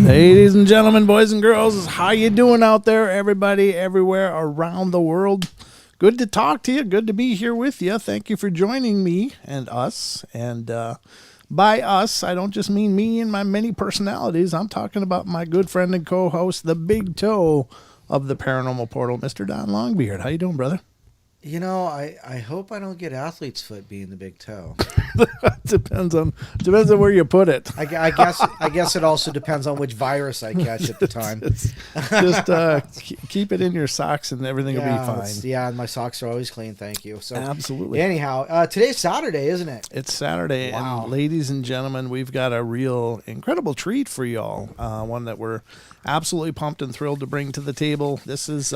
Ladies and gentlemen, boys and girls, how you doing out there, everybody, everywhere around the world? Good to talk to you. Good to be here with you. Thank you for joining me and us. And by us, I don't just mean me and my many personalities. I'm talking about my good friend and co-host, the big toe of the Paranormal Portal, Mr. Don Longbeard. How you doing, brother? You know, I hope I don't get athlete's foot being the big toe. depends on where you put it. I guess it also depends on which virus I catch at the time. Just keep it in your socks and everything will be fine. Yeah, and my socks are always clean. Thank you. So absolutely. Anyhow, today's Saturday, isn't it? It's Saturday, wow. And ladies and gentlemen, we've got a real incredible treat for y'all. One that we're absolutely pumped and thrilled to bring to the table. This is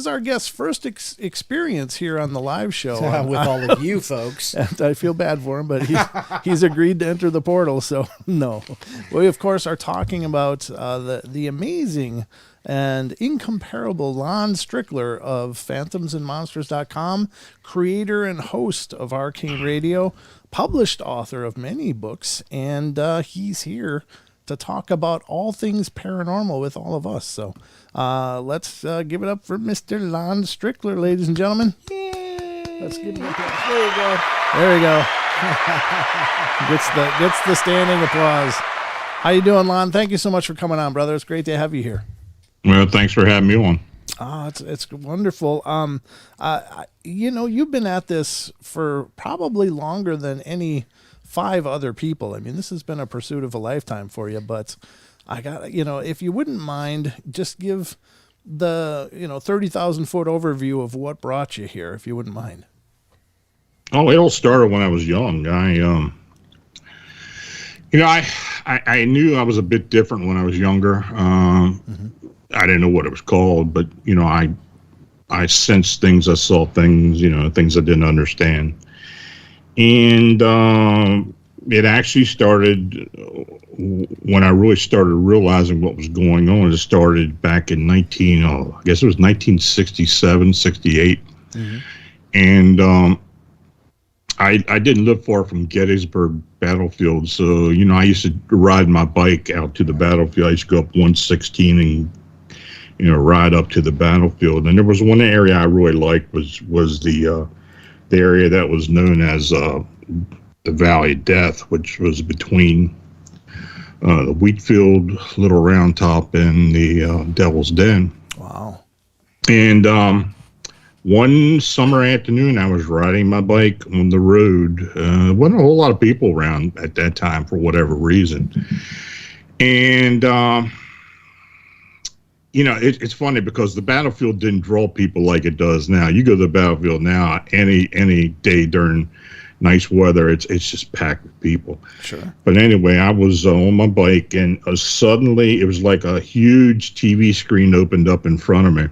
our guest's first experience here on the live show. With all of you folks. And I feel bad for him, but he's agreed to enter the portal, so no. We, of course, are talking about the amazing and incomparable Lon Strickler of phantomsandmonsters.com, creator and host of Arcane Radio, published author of many books, and he's here to talk about all things paranormal with all of us. So let's give it up for Mr. Lon Strickler, ladies and gentlemen. Yay. Let's give him applause. There you go. There we go. gets the standing applause. How you doing, Lon? Thank you so much for coming on, brother. It's great to have you here. Well, thanks for having me on. It's wonderful. You've been at this for probably longer than any 5 other people. I mean, this has been a pursuit of a lifetime for you, but I got, if you wouldn't mind, just give the, 30,000 foot overview of what brought you here, if you wouldn't mind. Oh, it all started when I was young. I knew I was a bit different when I was younger. I didn't know what it was called, but I sensed things, I saw things, things I didn't understand. And it actually started when I really started realizing what was going on. It started back in I guess it was 1967, 68. Mm-hmm. And I didn't live far from Gettysburg battlefield, so I used to ride my bike out to the battlefield. I used to go up 116 and ride up to the battlefield. And there was one area I really liked was the area that was known as the Valley of Death, which was between the Wheatfield, Little Round Top, and the Devil's Den. Wow! And one summer afternoon, I was riding my bike on the road. Wasn't a whole lot of people around at that time for whatever reason. And, it's funny because the battlefield didn't draw people like it does now. You go to the battlefield now, any day during nice weather, it's just packed with people. Sure. But anyway, I was on my bike, and suddenly it was like a huge TV screen opened up in front of me.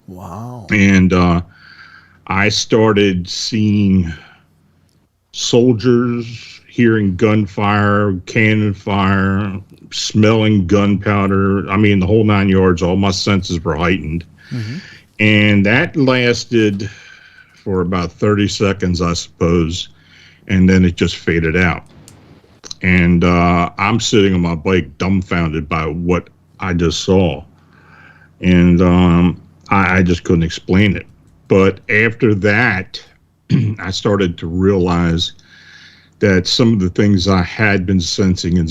Wow. And I started seeing soldiers, hearing gunfire, cannon fire, smelling gunpowder. I mean, the whole 9 yards. All my senses were heightened. Mm-hmm. And that lasted for about 30 seconds, I suppose. And then it just faded out. And I'm sitting on my bike dumbfounded by what I just saw. And I just couldn't explain it. But after that, I started to realize that some of the things I had been sensing in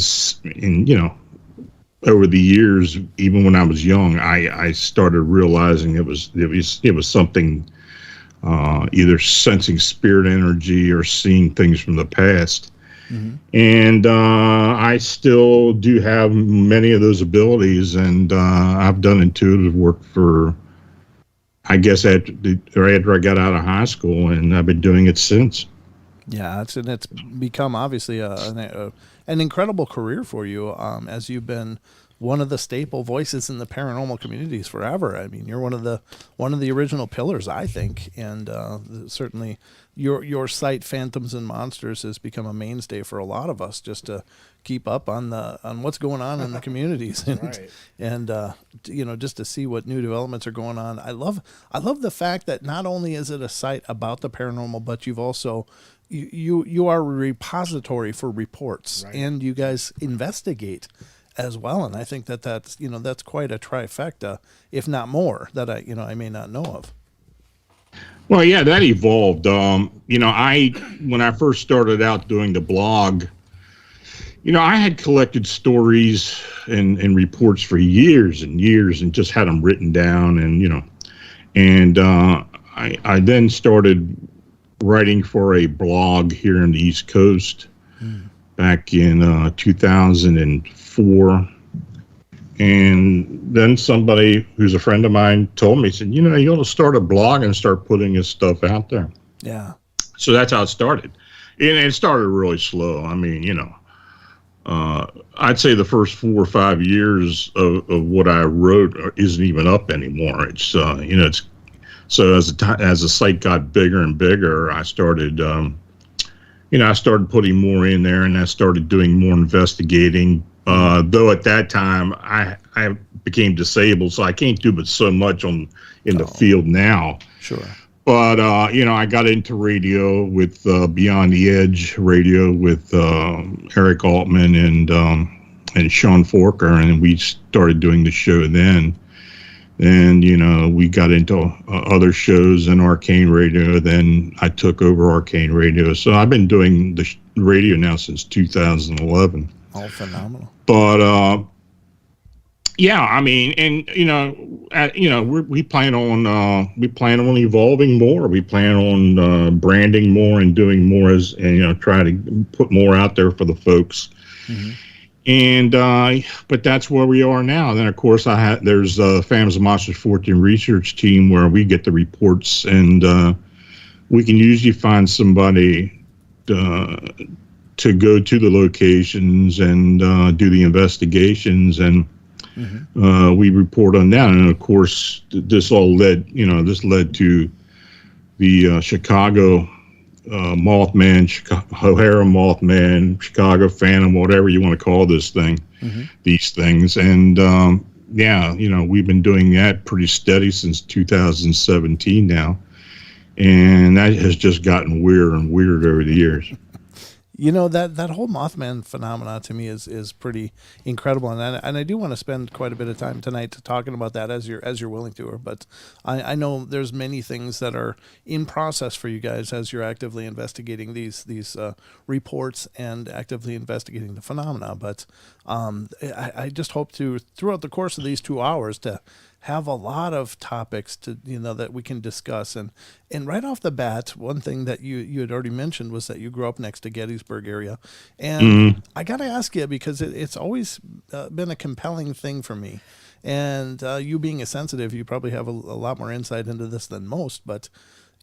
over the years, even when I was young, I started realizing it was something, either sensing spirit energy or seeing things from the past. Mm-hmm. And I still do have many of those abilities, and I've done intuitive work for, I guess, after I got out of high school, and I've been doing it since. Yeah, it's become obviously an incredible career for you, as you've been one of the staple voices in the paranormal communities forever. I mean, you're one of the original pillars, I think, and certainly your site, Phantoms and Monsters, has become a mainstay for a lot of us, just to keep up on what's going on in the communities, and right. And just to see what new developments are going on. I love the fact that not only is it a site about the paranormal, but you've also you are a repository for reports, right. And you guys investigate as well, and I think that's quite a trifecta, if not more, that I may not know of. Well, yeah, that evolved. When I first started out doing the blog, I had collected stories and reports for years and years, and just had them written down, and I then started writing for a blog here in the East Coast back in 2004. And then somebody who's a friend of mine told me, said, you ought to start a blog and start putting his stuff out there. Yeah. So that's how it started. And it started really slow. I mean, I'd say the first 4 or 5 years of what I wrote isn't even up anymore. It's, it's, so as the site got bigger and bigger, I started, I started putting more in there, and I started doing more investigating. Though at that time I became disabled, so I can't do but so much in the field now. Sure. But I got into radio with Beyond the Edge radio with Eric Altman and Sean Forker, and we started doing the show then. And we got into other shows in Arcane Radio. Then I took over Arcane Radio, so I've been doing the radio now since 2011. All phenomenal. But yeah, I mean, and we plan on evolving more. We plan on branding more and doing more, try to put more out there for the folks. Mm-hmm. And but that's where we are now. And then of course there's Phantoms and Monsters 14 research team, where we get the reports, and we can usually find somebody to go to the locations and do the investigations, and we report on that. And of course, this led to the Chicago Mothman, O'Hara Mothman, Chicago Phantom, whatever you want to call this thing, these things. And we've been doing that pretty steady since 2017 now. And that has just gotten weirder and weirder over the years. You know, that whole Mothman phenomena to me is pretty incredible, and I do want to spend quite a bit of time tonight talking about that as you're willing to. But I know there's many things that are in process for you guys as you're actively investigating these reports and actively investigating the phenomena. But I just hope to, throughout the course of these 2 hours, to have a lot of topics that we can discuss. And right off the bat, one thing that you had already mentioned was that you grew up next to Gettysburg area. And I got to ask you, because it's always been a compelling thing for me. And you being a sensitive, you probably have a lot more insight into this than most, but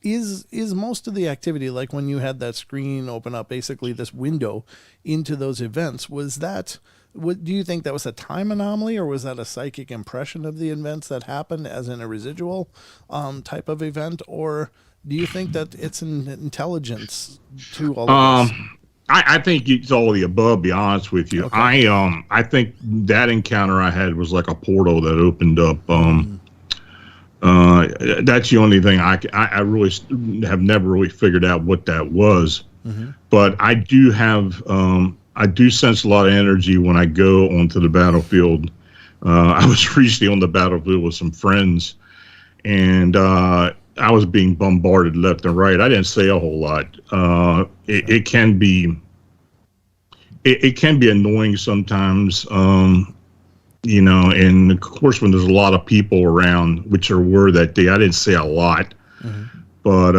is most of the activity, like when you had that screen open up, basically this window into those events, do you think that was a time anomaly, or was that a psychic impression of the events that happened, as in a residual type of event? Or do you think that it's an intelligence to all of this? I think it's all of the above, to be honest with you. Okay. I think that encounter I had was like a portal that opened up. That's the only thing I really have never really figured out what that was. But I do have... I do sense a lot of energy when I go onto the battlefield. I was recently on the battlefield with some friends, and I was being bombarded left and right. I didn't say a whole lot. It can be annoying sometimes, and of course when there's a lot of people around, which there were that day, I didn't say a lot, but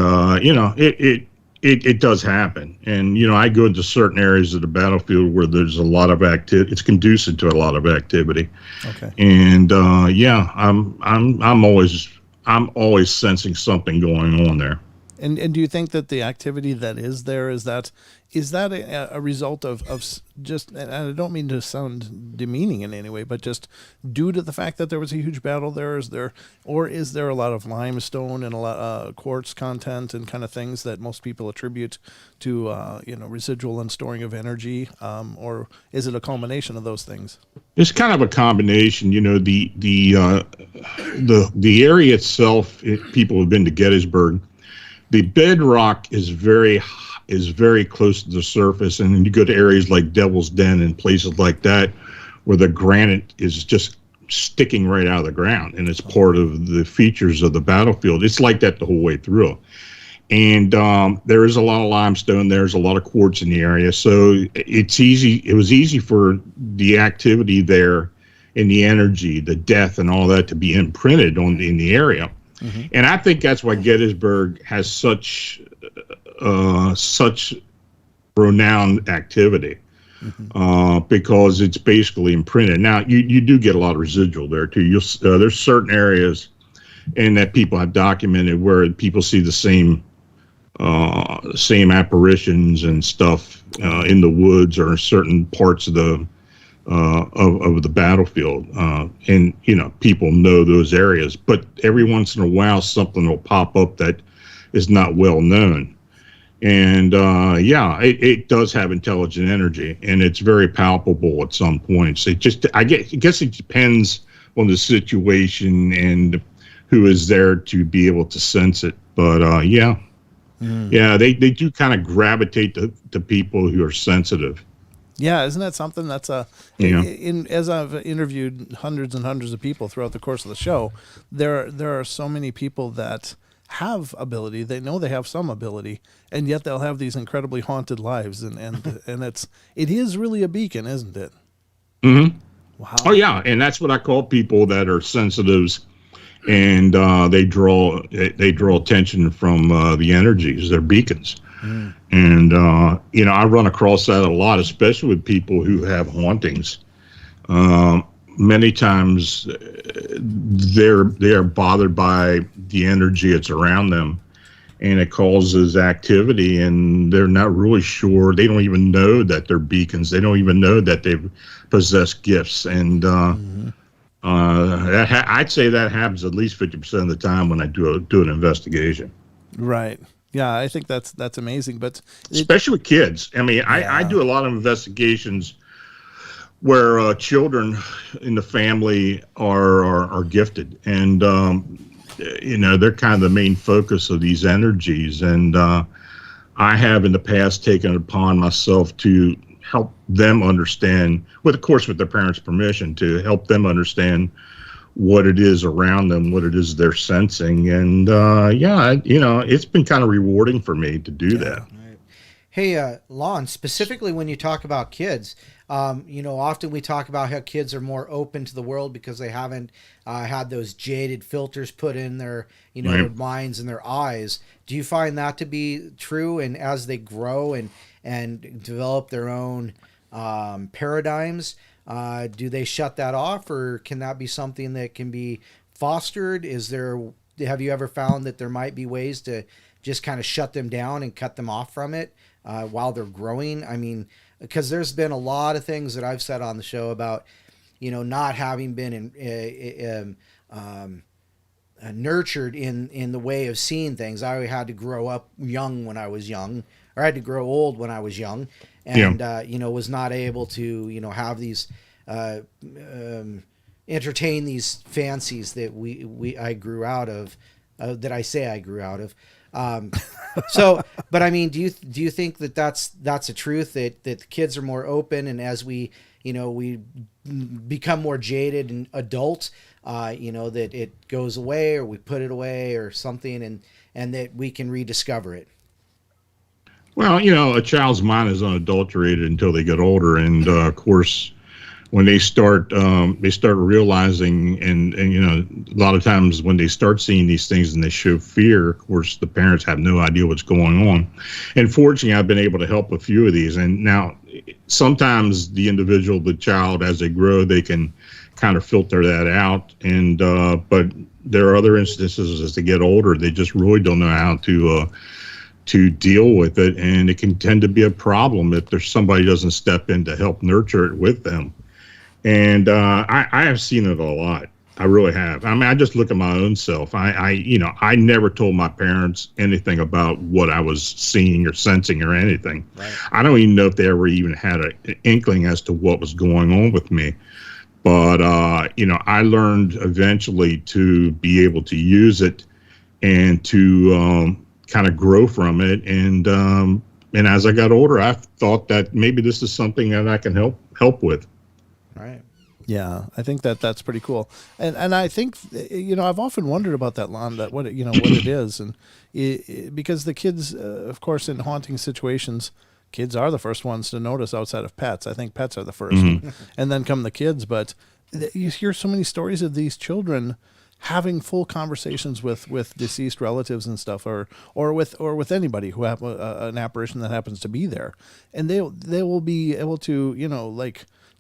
it does happen. And, I go into certain areas of the battlefield where there's a lot of activity. It's conducive to a lot of activity. Okay. And, I'm always sensing something going on there. And do you think that the activity that is there, is that a result of just, and I don't mean to sound demeaning in any way, but just due to the fact that there was a huge battle there, is there a lot of limestone and a lot of quartz content and kind of things that most people attribute to residual and storing of energy, or is it a culmination of those things? It's kind of a combination. The area itself, people have been to Gettysburg. The bedrock is very close to the surface, and you go to areas like Devil's Den and places like that where the granite is just sticking right out of the ground, and it's part of the features of the battlefield. It's like that the whole way through. And there is a lot of limestone. There's a lot of quartz in the area, so it's easy. It was easy for the activity there and the energy, the death, and all that to be imprinted in the area. And I think that's why Gettysburg has such renowned activity, because it's basically imprinted. Now, you do get a lot of residual there too. There's certain areas, and that people have documented, where people see the same apparitions and stuff in the woods or in certain parts of the battlefield, and people know those areas, but every once in a while something will pop up that is not well known, and it does have intelligent energy, and it's very palpable at some points. I guess it depends on the situation and who is there to be able to sense it, but they do kind of gravitate to people who are sensitive. Yeah, isn't that something? That's as I've interviewed hundreds and hundreds of people throughout the course of the show, there are so many people that have ability. They know they have some ability, and yet they'll have these incredibly haunted lives, and it is really a beacon, isn't it? Mm-hmm. Wow. Oh yeah, and that's what I call people that are sensitives, and they draw attention from the energies. They're beacons. And, I run across that a lot, especially with people who have hauntings. Many times they are bothered by the energy that's around them. and it causes activity, and they're not really sure. They don't even know that they're beacons. They don't even know that they possess gifts. And I'd say that happens at least 50% of the time when I do an investigation. Right. Yeah, I think that's amazing. But especially with kids. I mean, I do a lot of investigations where children in the family are gifted, and they're kind of the main focus of these energies. And I have in the past taken it upon myself to help them understand, with their parents' permission, to help them understand what it is around them, what it is they're sensing. And it's been kind of rewarding for me to do that. Right. Hey, Lon, specifically when you talk about kids, often we talk about how kids are more open to the world because they haven't had those jaded filters put in their, their minds and their eyes. Do you find that to be true? And as they grow and develop their own paradigms, do they shut that off, or can that be something that can be fostered? Have you ever found that there might be ways to just kind of shut them down and cut them off from it while they're growing? I mean, because there's been a lot of things that I've said on the show about, not having been nurtured in the way of seeing things. I had to grow up young when I was young, or I had to grow old when I was young, and was not able to have these entertain these fancies that I grew out of, that I say I grew out of. But I mean, do you think that that's a truth, that the kids are more open, and as we become more jaded and adult, that it goes away, or we put it away or something, and that we can rediscover it? Well, a child's mind is unadulterated until they get older, and of course, when they start realizing, and a lot of times when they start seeing these things and they show fear, of course, the parents have no idea what's going on. And fortunately, I've been able to help a few of these. And now, sometimes the child, as they grow, they can kind of filter that out. And but there are other instances as they get older, they just really don't know how to deal with it, and it can tend to be a problem if there's somebody doesn't step in to help nurture it with them. And I have seen it a lot. I really have. I mean, I just look at my own self. I never told my parents anything about what I was seeing or sensing or anything. Right. I don't even know if they ever even had an inkling as to what was going on with me. But, I learned eventually to be able to use it and to kind of grow from it. And as I got older, I thought that maybe this is something that I can help with. Right. Yeah, I think that's pretty cool, and I think I've often wondered about that, Lon, that what it is, and because the kids, of course, in haunting situations, kids are the first ones to notice outside of pets. I think pets are the first, and then come the kids. But you hear so many stories of these children having full conversations with deceased relatives and stuff, or with anybody who have an apparition that happens to be there, and they will be able to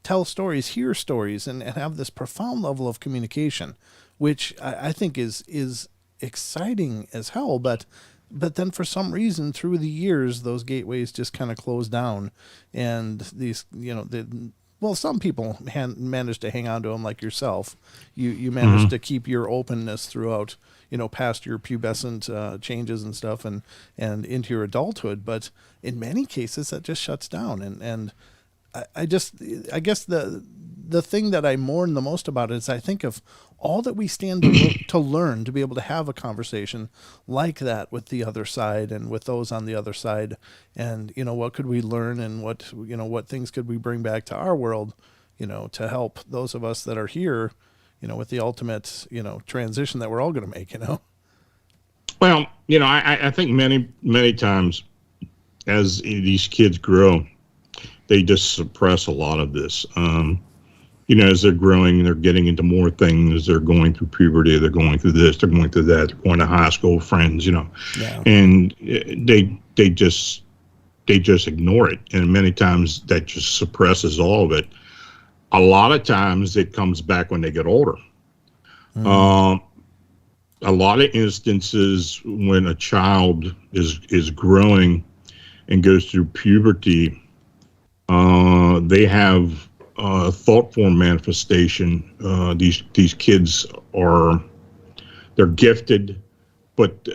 tell stories, hear stories, and have this profound level of communication, which I think is exciting as hell. But then for some reason through the years, those gateways just kind of close down, and these some people manage to hang on to them, like yourself. You managed to keep your openness throughout, past your pubescent changes and stuff, and into your adulthood. But in many cases, that just shuts down, and I guess the thing that I mourn the most about it is I think of all that we stand to learn, to be able to have a conversation like that with the other side and with those on the other side, and what could we learn, and what things could we bring back to our world, to help those of us that are here, with the ultimate transition that we're all going to make. Well, I think many times as these kids grow, they just suppress a lot of this. As they're growing, they're getting into more things. They're going through puberty. They're going through this. They're going through that. They're going to high school friends. And they just ignore it. And many times that just suppresses all of it. A lot of times it comes back when they get older. a lot of instances when a child is growing and goes through puberty, they have thought form manifestation. These kids they're gifted, but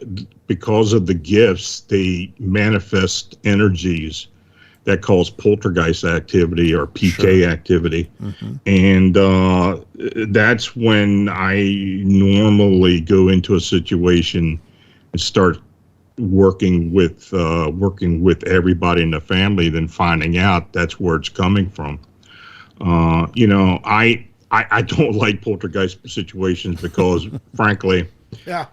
because of the gifts, they manifest energies that cause poltergeist activity or PK activity. Mm-hmm. And that's when I normally go into a situation and start working with everybody in the family, then finding out that's where it's coming from. I don't like poltergeist situations because, frankly,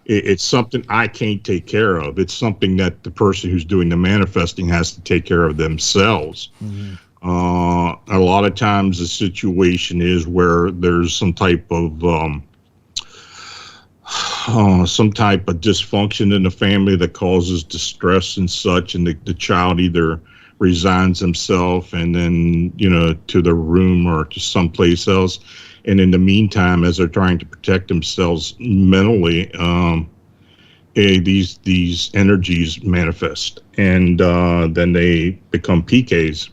it's something I can't take care of. It's something that the person who's doing the manifesting has to take care of themselves. Mm-hmm. A lot of times the situation is where there's some type of dysfunction in the family that causes distress and such, and the child either resigns himself and then, to the room or to someplace else. And in the meantime, as they're trying to protect themselves mentally, these energies manifest, and then they become PKs.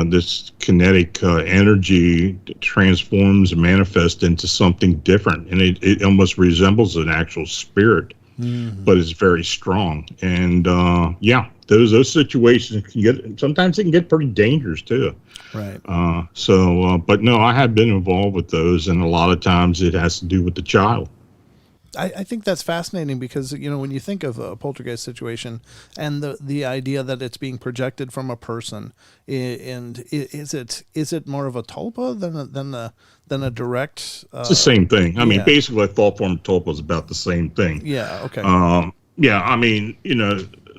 This kinetic energy transforms and manifests into something different, and it almost resembles an actual spirit. Mm-hmm. But it's very strong, and those situations sometimes they can get pretty dangerous too. Right. But no, I have been involved with those, and a lot of times it has to do with the child. I think that's fascinating because, when you think of a poltergeist situation and the idea that it's being projected from a person, and is it more of a tulpa than a direct? It's the same thing. I mean, basically, a thought form tulpa is about the same thing. Yeah. Okay.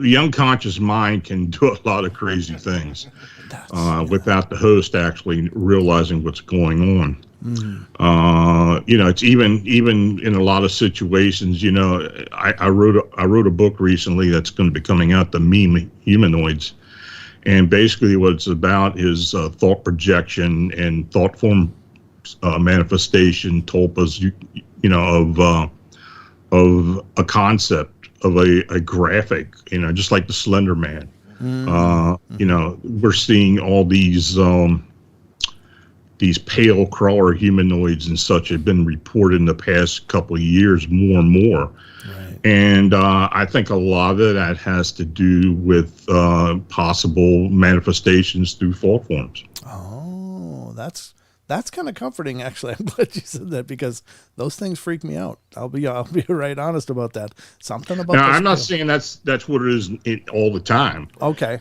The unconscious mind can do a lot of crazy things without the host actually realizing what's going on. Mm-hmm. It's even in a lot of situations. I wrote a book recently that's going to be coming out, The Meme Humanoids, and basically what it's about is thought projection and thought form manifestation, tulpas, of a concept of a graphic, just like the Slender Man. Mm-hmm. We're seeing all these pale crawler humanoids and such have been reported in the past couple of years more and more. Right. And I think a lot of that has to do with possible manifestations through thought forms. Oh, that's kind of comforting, actually. I'm glad you said that because those things freak me out. I'll be right honest about that. Something about. Now, I'm not saying that's what it is all the time. Okay.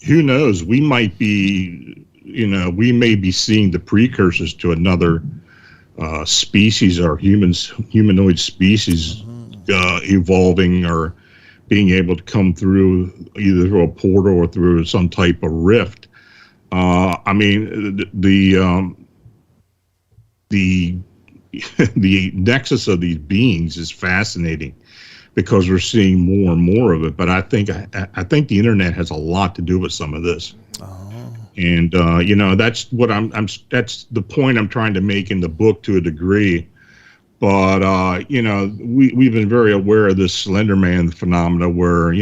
Who knows? We might be. We may be seeing the precursors to another species or humanoid species evolving or being able to come through either through a portal or through some type of rift. The nexus of these beings is fascinating because we're seeing more and more of it. But I think the internet has a lot to do with some of this. Oh. And that's what that's the point I'm trying to make in the book to a degree. But we've been very aware of this Slender Man phenomena where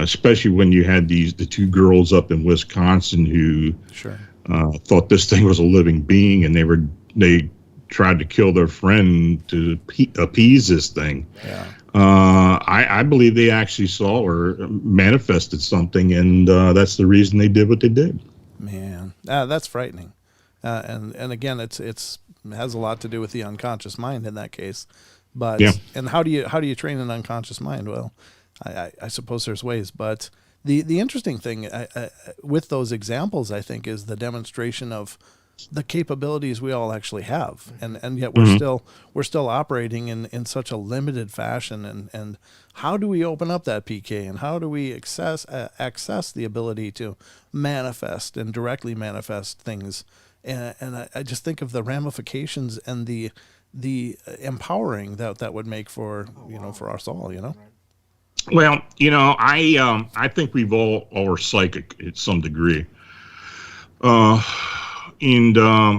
especially when you had the two girls up in Wisconsin who thought this thing was a living being, and they tried to kill their friend to appease this thing. Yeah. I believe they actually saw or manifested something, and that's the reason they did what they did. Man, that's frightening. And again, it has a lot to do with the unconscious mind in that case. But and how do you train an unconscious mind? Well, I suppose there's ways, but the interesting thing with those examples, I think, is the demonstration of the capabilities we all actually have, and yet we're still operating in such a limited fashion. And how do we open up that PK, and how do we access the ability to manifest and directly manifest things? And I just think of the ramifications and the empowering that would make for for us all. Well, I think we've all are psychic at some degree. And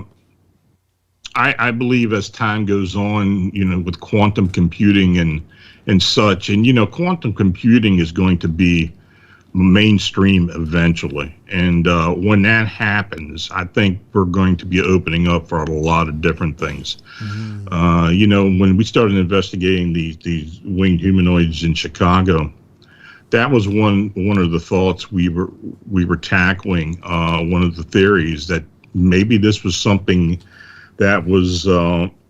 I believe as time goes on, with quantum computing and such, and quantum computing is going to be mainstream eventually. And when that happens, I think we're going to be opening up for a lot of different things. When we started investigating these winged humanoids in Chicago, that was one of the thoughts we were tackling. One of the theories that maybe this was something that was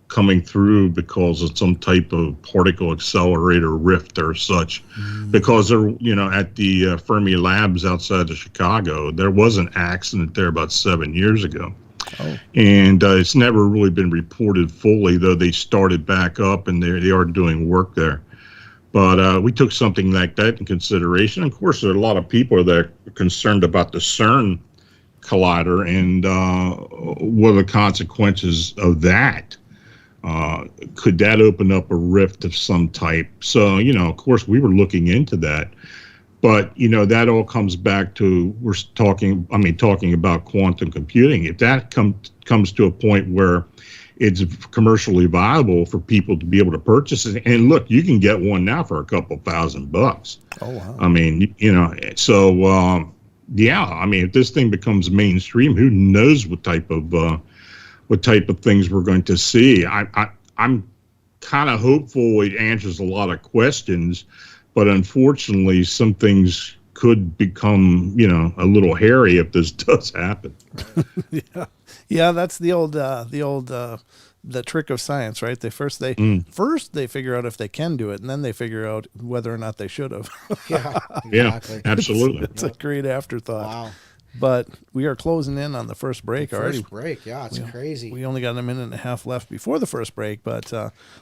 coming through because of some type of particle accelerator rift or such. Because there, at the Fermi Labs outside of Chicago, there was an accident there about 7 years ago. Oh. And it's never really been reported fully, though they started back up and they are doing work there. But we took something like that in consideration. Of course, there are a lot of people that are concerned about the CERN collider and what are the consequences of that. Could that open up a rift of some type? So, of course, we were looking into that. But, that all comes back to, we're talking about quantum computing. If that comes to a point where it's commercially viable for people to be able to purchase it. And look, you can get one now for a couple $1,000. Oh, wow. I mean, so, if this thing becomes mainstream, who knows what type of things we're going to see. I'm kind of hopeful it answers a lot of questions, but unfortunately, some things could become, a little hairy if this does happen. Yeah, that's the trick of science, right? First they figure out if they can do it, and then they figure out whether or not they should have. Yeah, exactly. Absolutely. It's a great afterthought. Wow. But we are closing in on the first break already. First break, yeah, it's crazy. We only got a minute and a half left before the first break. But,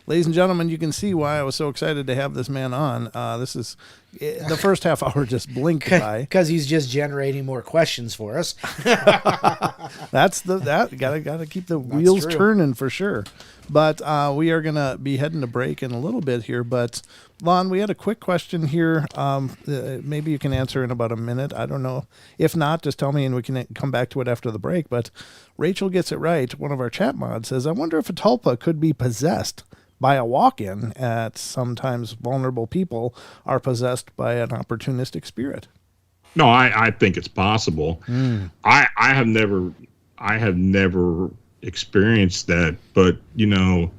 ladies and gentlemen, you can see why I was so excited to have this man on. This is the first half hour just blinked by. Because he's just generating more questions for us. Gotta keep the wheels turning for sure. But we are going to be heading to break in a little bit here. But, Lon, we had a quick question here. Maybe you can answer in about a minute. I don't know. If not, just tell me and we can come back to it after the break. But Rachel gets it right. One of our chat mods says, I wonder if a tulpa could be possessed by a walk-in, at sometimes vulnerable people are possessed by an opportunistic spirit. No, I think it's possible. I have never experienced that, but when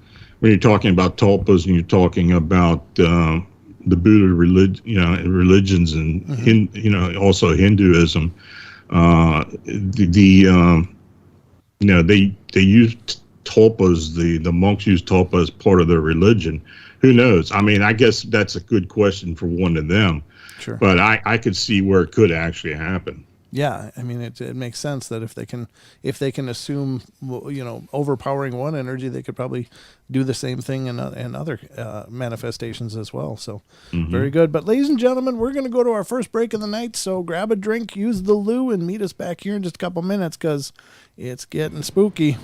you're talking about tulpas and you're talking about the Buddha religions and also Hinduism, they use tulpas. The monks use tulpa as part of their religion. Who knows? I mean, I guess that's a good question for one of them. Sure. But I could see where it could actually happen. Yeah, I mean, it makes sense that if they can assume, overpowering one energy, they could probably do the same thing in other manifestations as well. So very good. But ladies and gentlemen, we're going to go to our first break of the night. So grab a drink, use the loo, and meet us back here in just a couple minutes because it's getting spooky.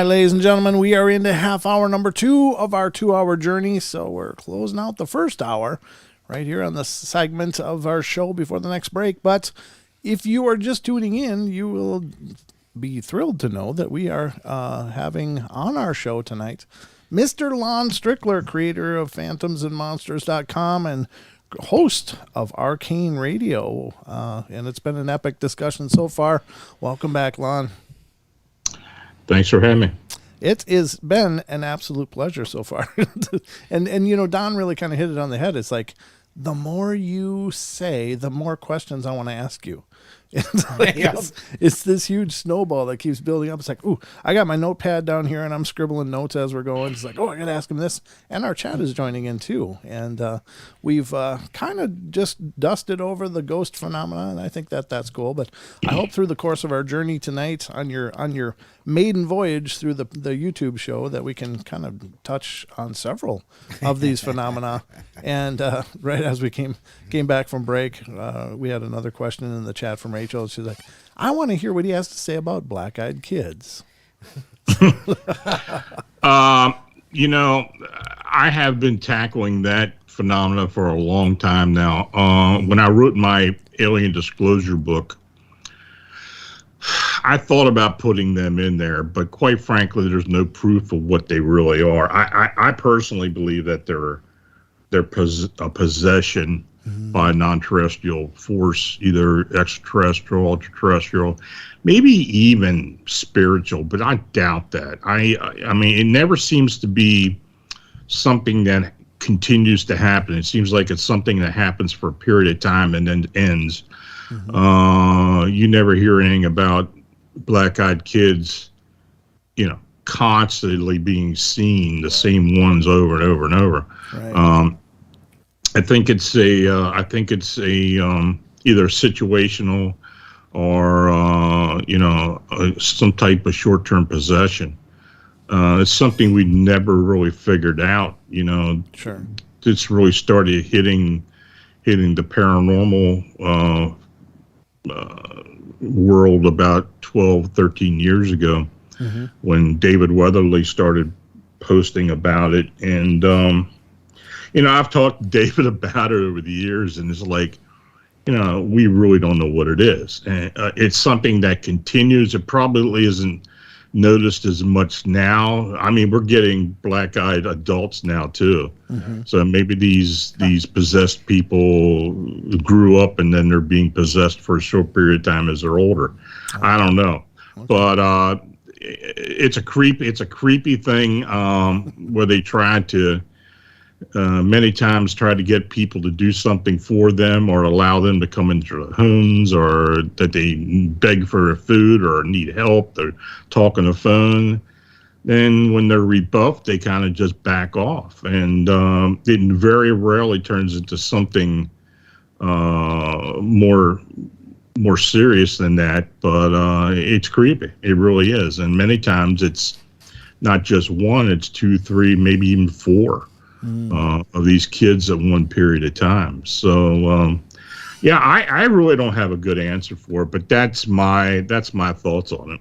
ladies and gentlemen, we are into half hour number 2 of our 2-hour journey. So we're closing out the first hour right here on this segment of our show before the next break. But if you are just tuning in, you will be thrilled to know that we are having on our show tonight Mr. Lon Strickler, creator of phantomsandmonsters.com and host of Arcane Radio. And it's been an epic discussion so far. Welcome back, Lon. Thanks for having me. It has been an absolute pleasure so far. and you know, Don really kind of hit it on the head. It's like, the more you say, the more questions I want to ask you. It's this huge snowball that keeps building up. It's like, ooh, I got my notepad down here and I'm scribbling notes as we're going. It's like, oh, I got to ask him this. And our chat is joining in too. And we've kind of just dusted over the ghost phenomena, and I think that that's cool. But I hope through the course of our journey tonight on your maiden voyage through the YouTube show that we can kind of touch on several of these phenomena. And right as we came back from break, we had another question in the chat from Rachel. She's like, I want to hear what he has to say about black-eyed kids. You know, I have been tackling that phenomena for a long time now. When I wrote my alien disclosure book, I thought about putting them in there, but quite frankly, there's no proof of what they really are. I personally believe that they're a possession by a non-terrestrial force, either extraterrestrial, ultra-terrestrial, maybe even spiritual, but I doubt that. I mean, it never seems to be something that continues to happen. It seems like it's something that happens for a period of time and then ends. You never hear anything about black-eyed kids, you know, constantly being seen, the same ones over and over and over. Right. I think it's either situational or some type of short-term possession. It's something we never really figured out. You know, sure. It's really started hitting the paranormal world about 12, 13 years ago, when David Weatherly started posting about it. And you know, I've talked to David about it over the years, and it's like, you know, we really don't know what it is. And it's something that continues. It probably isn't noticed as much now. I mean, we're getting black-eyed adults now too. So maybe these possessed people grew up and then they're being possessed for a short period of time as they're older. I don't know. But it's a creepy thing where they try to many times try to get people to do something for them or allow them to come into their homes, or that they beg for food or need help. They're talking on the phone. Then when they're rebuffed, they kind of just back off. And it very rarely turns into something more serious than that. But it's creepy. It really is. And many times it's not just one, it's 2, 3, maybe even 4. Of these kids at one period of time. So, yeah, I really don't have a good answer for it, but that's my thoughts on it.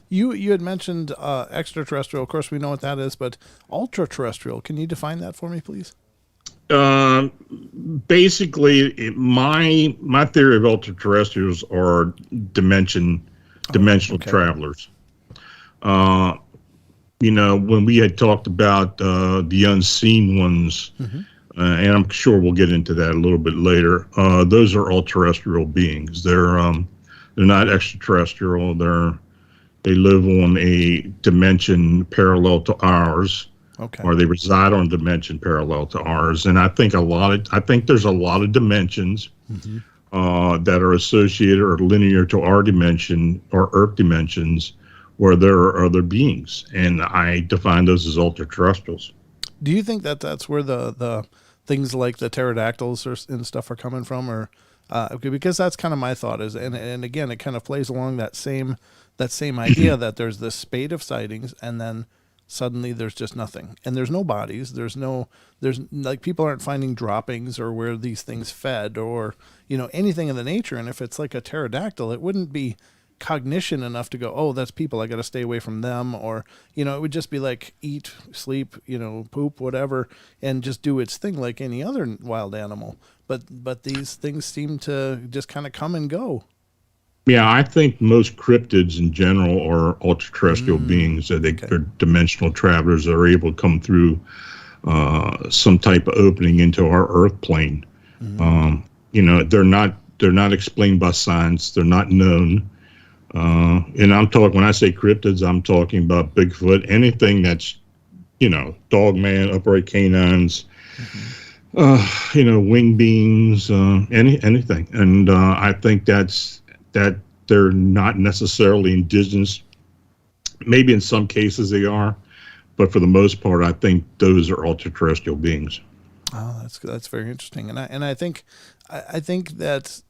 You had mentioned extraterrestrial. Of course, we know what that is, but ultra-terrestrial. Can you define that for me, please? Basically, my theory of ultra-terrestrials are dimensional travelers. You know, when we had talked about the unseen ones, and I'm sure we'll get into that a little bit later, those are all-terrestrial beings. They're not extraterrestrial. They live on a dimension parallel to ours, or they reside on a dimension parallel to ours. And I think there's a lot of dimensions that are associated or linear to our dimension or Earth dimensions, where there are other beings, and I define those as ultra-terrestrials. Do you think that that's where the things like the pterodactyls and stuff are coming from, or because that's kind of my thought is, and again, it kind of plays along that same idea that there's this spate of sightings, and then suddenly there's just nothing, and there's no bodies, there's like people aren't finding droppings or where these things fed or, you know, anything of the nature. And if it's like a pterodactyl, it wouldn't be cognition enough to go, oh, that's people, I got to stay away from them. Or, you know, it would just be like eat, sleep, you know, poop, whatever, and just do its thing like any other wild animal. But these things seem to just kind of come and go. Yeah, I think most cryptids in general are ultra-terrestrial beings. They're dimensional travelers that are able to come through some type of opening into our Earth plane. You know, they're not explained by science. They're not known. And I'm talking, when I say cryptids, I'm talking about Bigfoot, anything that's, you know, Dogman, upright canines, you know, wing beings, anything. And I think that they're not necessarily indigenous. Maybe in some cases they are, but for the most part, I think those are ultra-terrestrial beings. Oh, that's very interesting. And I think that,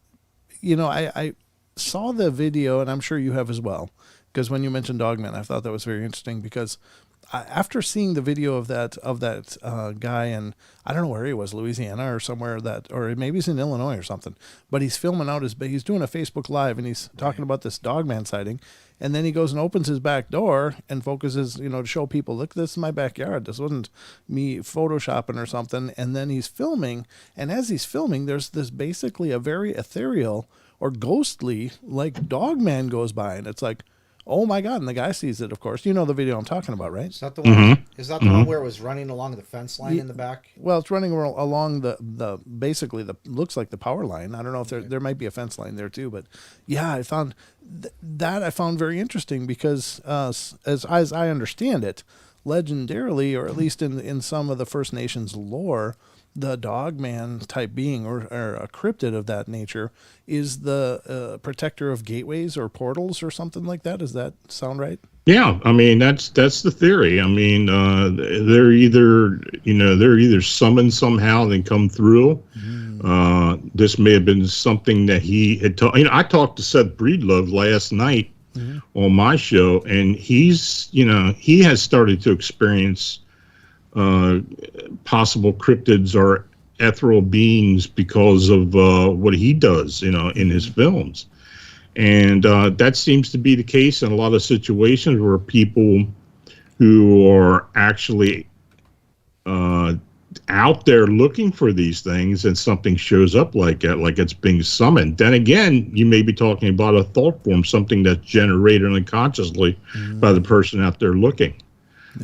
you know, I saw the video, and I'm sure you have as well, because when you mentioned Dogman, I thought that was very interesting, because after seeing the video of that guy, and I don't know where he was, Louisiana or somewhere, or maybe he's in Illinois or something, but he's filming out he's doing a Facebook Live, and he's talking about this Dogman sighting, and then he goes and opens his back door and focuses, you know, to show people, look, this is my backyard. This wasn't me photoshopping or something. And then he's filming, and as he's filming, there's this basically a very ethereal or ghostly, like, Dogman goes by, and it's like, oh my God. And the guy sees it, of course. You know the video I'm talking about, right? Is that the one? Is that the one where it was running along the fence line in the back? Well, it's running along the basically looks like the power line. I don't know if there might be a fence line there too, but yeah, I found that I found very interesting, because as I understand it, legendarily, or at least in some of the First Nations lore, the Dogman type being, or a cryptid of that nature, is the protector of gateways or portals or something like that. Does that sound right? Yeah, I mean, that's the theory. I mean, they're either summoned somehow and then come through. This may have been something that he had taught. You know, I talked to Seth Breedlove last night on my show, and he has started to experience possible cryptids or ethereal beings because of what he does, you know, in his films. And that seems to be the case in a lot of situations where people who are actually out there looking for these things, and something shows up like that, like it's being summoned. Then again, you may be talking about a thought form, something that's generated unconsciously by the person out there looking.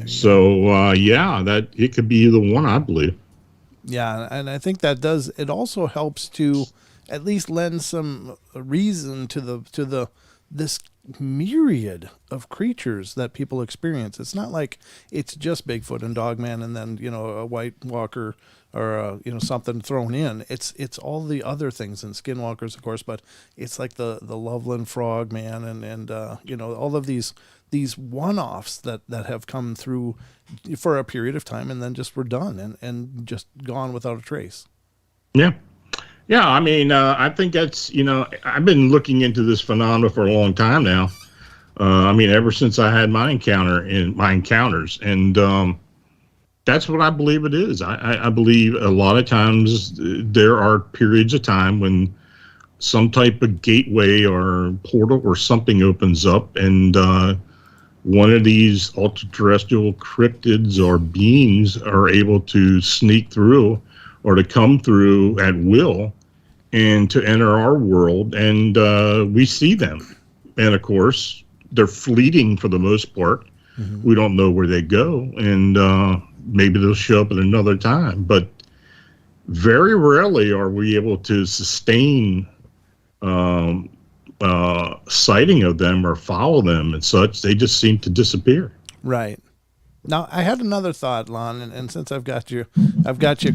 So, yeah, that it could be either one, I believe. Yeah, and I think that it also helps to at least lend some reason to this myriad of creatures that people experience. It's not like it's just Bigfoot and Dogman and then, you know, a White Walker or you know, something thrown in. It's all the other things, and Skinwalkers, of course, but it's like the Loveland Frog Man and you know, all of these one-offs that have come through for a period of time and then just were done and just gone without a trace. Yeah. Yeah, I mean, I think that's, you know, I've been looking into this phenomena for a long time now. I mean, ever since I had my encounters, and that's what I believe it is. I believe a lot of times there are periods of time when some type of gateway or portal or something opens up, and one of these ultra-terrestrial cryptids or beings are able to sneak through or to come through at will and to enter our world, and we see them. And of course, they're fleeting for the most part. We don't know where they go, and maybe they'll show up at another time. But very rarely are we able to sustain sighting of them or follow them and such. They just seem to disappear. Right. Now, I had another thought, Lon, and since I've got you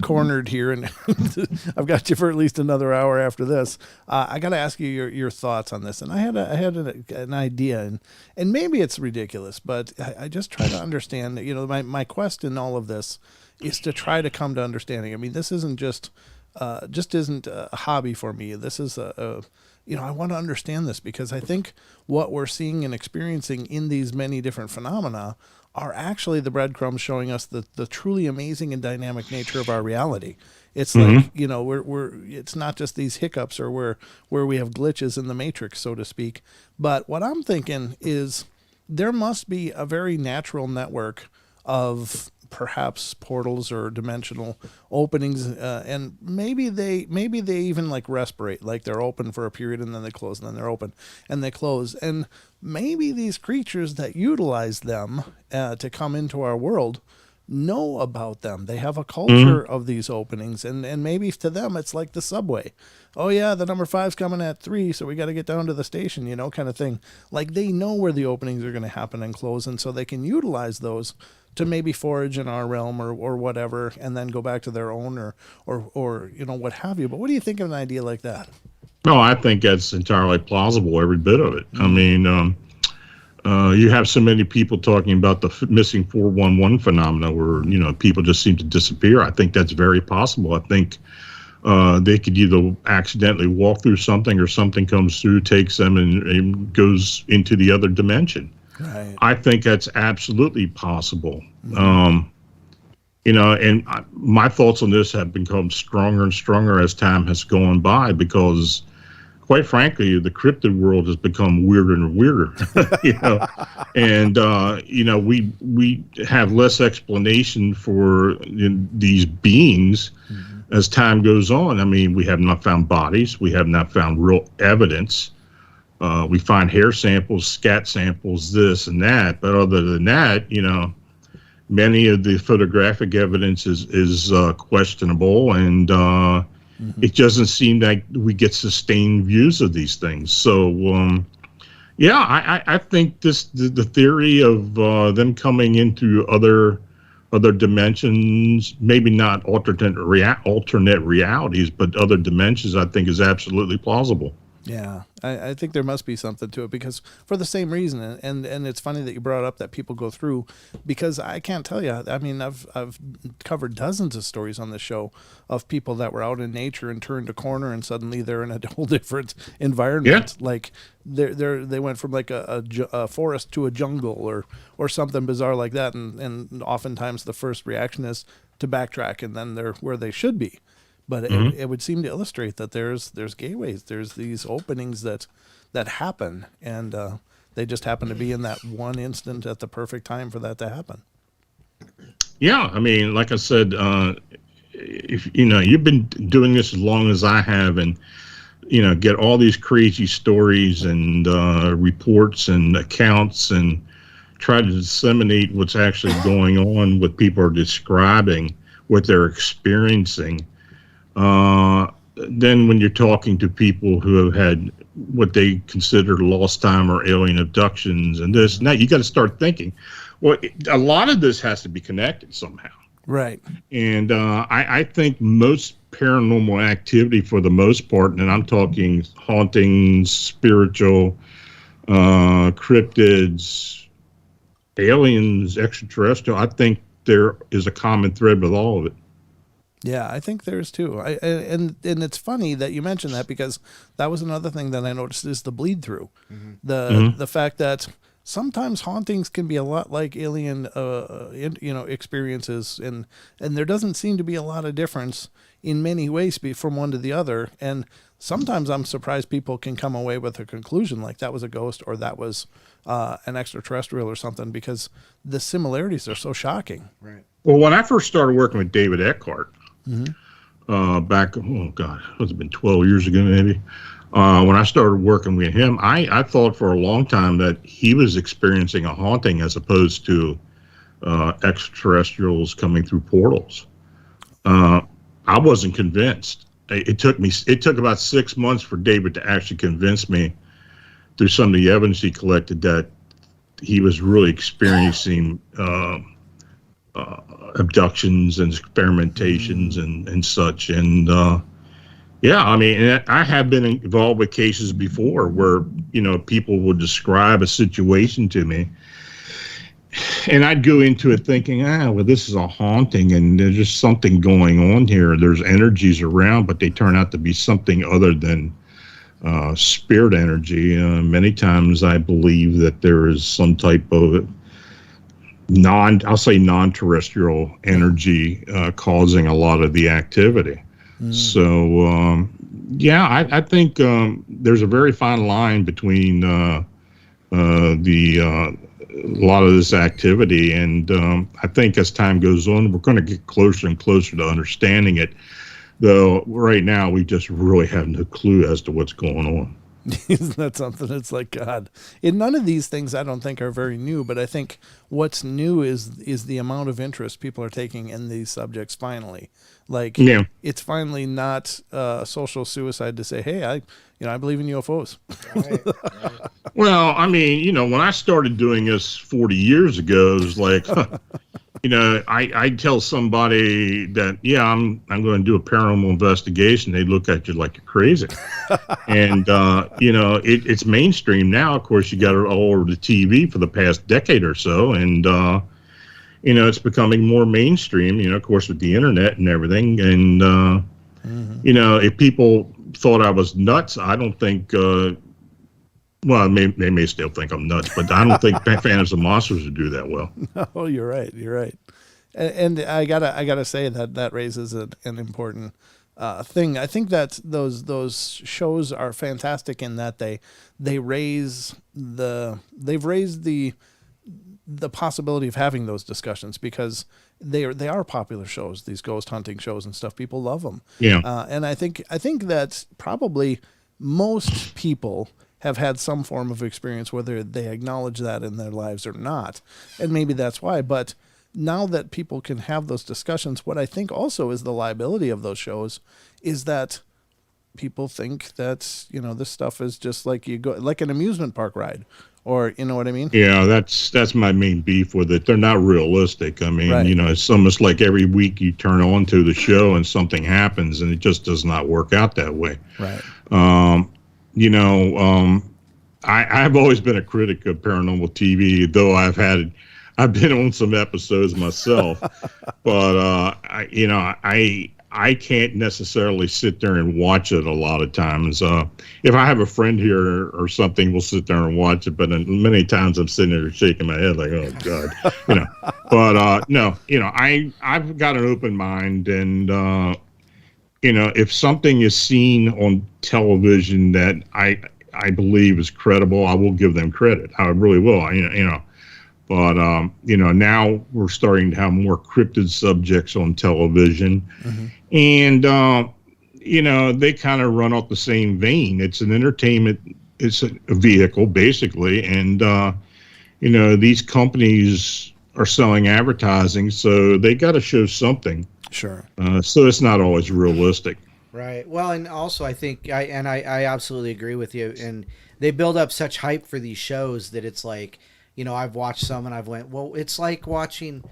cornered here, and I've got you for at least another hour after this, I got to ask you your thoughts on this. And I had an idea, and maybe it's ridiculous, but I just try to understand that, you know, my quest in all of this is to try to come to understanding. I mean, this isn't just just isn't a hobby for me. This is I want to understand this, because I think what we're seeing and experiencing in these many different phenomena are actually the breadcrumbs showing us the truly amazing and dynamic nature of our reality. It's like, it's not just these hiccups or where we have glitches in the matrix, so to speak. But what I'm thinking is there must be a very natural network of perhaps portals or dimensional openings, and maybe they even like respirate, like they're open for a period and then they close, and then they're open and they close. And maybe these creatures that utilize them to come into our world know about them. They have a culture of these openings, and maybe to them it's like the subway. Oh yeah, the number 5's coming at 3, so we got to get down to the station, kind of thing. Like they know where the openings are going to happen and close, and so they can utilize those to maybe forage in our realm or whatever, and then go back to their own or what have you. But what do you think of an idea like that? No, I think that's entirely plausible, every bit of it. I mean, you have so many people talking about the missing 411 phenomena where, people just seem to disappear. I think that's very possible. I think they could either accidentally walk through something, or something comes through, takes them, and goes into the other dimension. Right. I think that's absolutely possible. And my thoughts on this have become stronger and stronger as time has gone by, because quite frankly, the cryptid world has become weirder and weirder, and we have less explanation for these beings as time goes on. I mean, we have not found bodies. We have not found real evidence. We find hair samples, scat samples, this and that. But other than that, many of the photographic evidence is questionable, and it doesn't seem like we get sustained views of these things. So, I think the theory of them coming into other dimensions, maybe not alternate realities, but other dimensions, I think is absolutely plausible. Yeah, I think there must be something to it, because for the same reason, and it's funny that you brought up that people go through, because I can't tell you, I mean, I've covered dozens of stories on this show of people that were out in nature and turned a corner and suddenly they're in a whole different environment. Yeah. Like they went from like a forest to a jungle or something bizarre like that, and oftentimes the first reaction is to backtrack, and then they're where they should be. But it would seem to illustrate that there's gateways, there's these openings that happen, and they just happen to be in that one instant at the perfect time for that to happen. Yeah, I mean, like I said, if you've been doing this as long as I have, and get all these crazy stories and reports and accounts, and try to disseminate what's actually going on, what people are describing, what they're experiencing. Then when you're talking to people who have had what they consider lost time or alien abductions and this and that, you got to start thinking, well, a lot of this has to be connected somehow. Right. And I think most paranormal activity, for the most part, and I'm talking hauntings, spiritual, cryptids, aliens, extraterrestrial, I think there is a common thread with all of it. Yeah, I think there's too. And it's funny that you mentioned that, because that was another thing that I noticed is the bleed through. The fact that sometimes hauntings can be a lot like alien experiences, and there doesn't seem to be a lot of difference in many ways from one to the other. And sometimes I'm surprised people can come away with a conclusion like that was a ghost or that was an extraterrestrial or something, because the similarities are so shocking. Right. Well, when I first started working with David Eckhart, back, it's been 12 years ago maybe, when I started working with him, I thought for a long time that he was experiencing a haunting as opposed to extraterrestrials coming through portals. I wasn't convinced. It took about 6 months for David to actually convince me, through some of the evidence he collected, that he was really experiencing abductions and experimentations and such. And I mean, I have been involved with cases before where people would describe a situation to me, and I'd go into it thinking, well, this is a haunting, and there's just something going on here. There's energies around, but they turn out to be something other than spirit energy. Many times I believe that there is some type of non-terrestrial energy causing a lot of the activity. So, I think there's a very fine line between a lot of this activity, and I think as time goes on, we're going to get closer and closer to understanding it. Though right now we just really have no clue as to what's going on. Isn't that something? It's like, God. And none of these things I don't think are very new, but I think what's new is the amount of interest people are taking in these subjects finally. Like, it's finally not social suicide to say, hey, I believe in UFOs. Right. Well, I mean, when I started doing this 40 years ago, it was like, I tell somebody that, I'm going to do a paranormal investigation. They look at you like you're crazy. And, it's mainstream now. Of course, you got it all over the TV for the past decade or so. And, it's becoming more mainstream, of course, with the internet and everything. And, if people thought I was nuts, I don't think, they may still think I'm nuts, but I don't think Phantoms of Monsters would do that well. Oh, you're right. You're right. And I gotta say that raises an important thing. I think that those shows are fantastic in that they've raised the possibility of having those discussions, because they are popular shows, these ghost hunting shows and stuff. People love them. Yeah. And I think that probably most people have had some form of experience, whether they acknowledge that in their lives or not. And maybe that's why. But now that people can have those discussions, what I think also is the liability of those shows is that people think that, this stuff is just like you go, like an amusement park ride, or, you know what I mean? Yeah, that's my main beef with it. They're not realistic. I mean, Right. It's almost like every week you turn on to the show and something happens, and it just does not work out that way. Right. I've always been a critic of paranormal TV, though I've been on some episodes myself, but I can't necessarily sit there and watch it a lot of times. If I have a friend here or something, we'll sit there and watch it, but many times I'm sitting there shaking my head like, oh God, But no, I've got an open mind, and if something is seen on television that I believe is credible, I will give them credit. I really will. But now we're starting to have more cryptid subjects on television, and they kind of run off the same vein. It's an entertainment. It's a vehicle basically, and these companies are selling advertising, so they got to show something. Sure. So it's not always realistic. Right. Well, and also I think I absolutely agree with you. And they build up such hype for these shows that it's like, I've watched some and I've went, well, it's like watching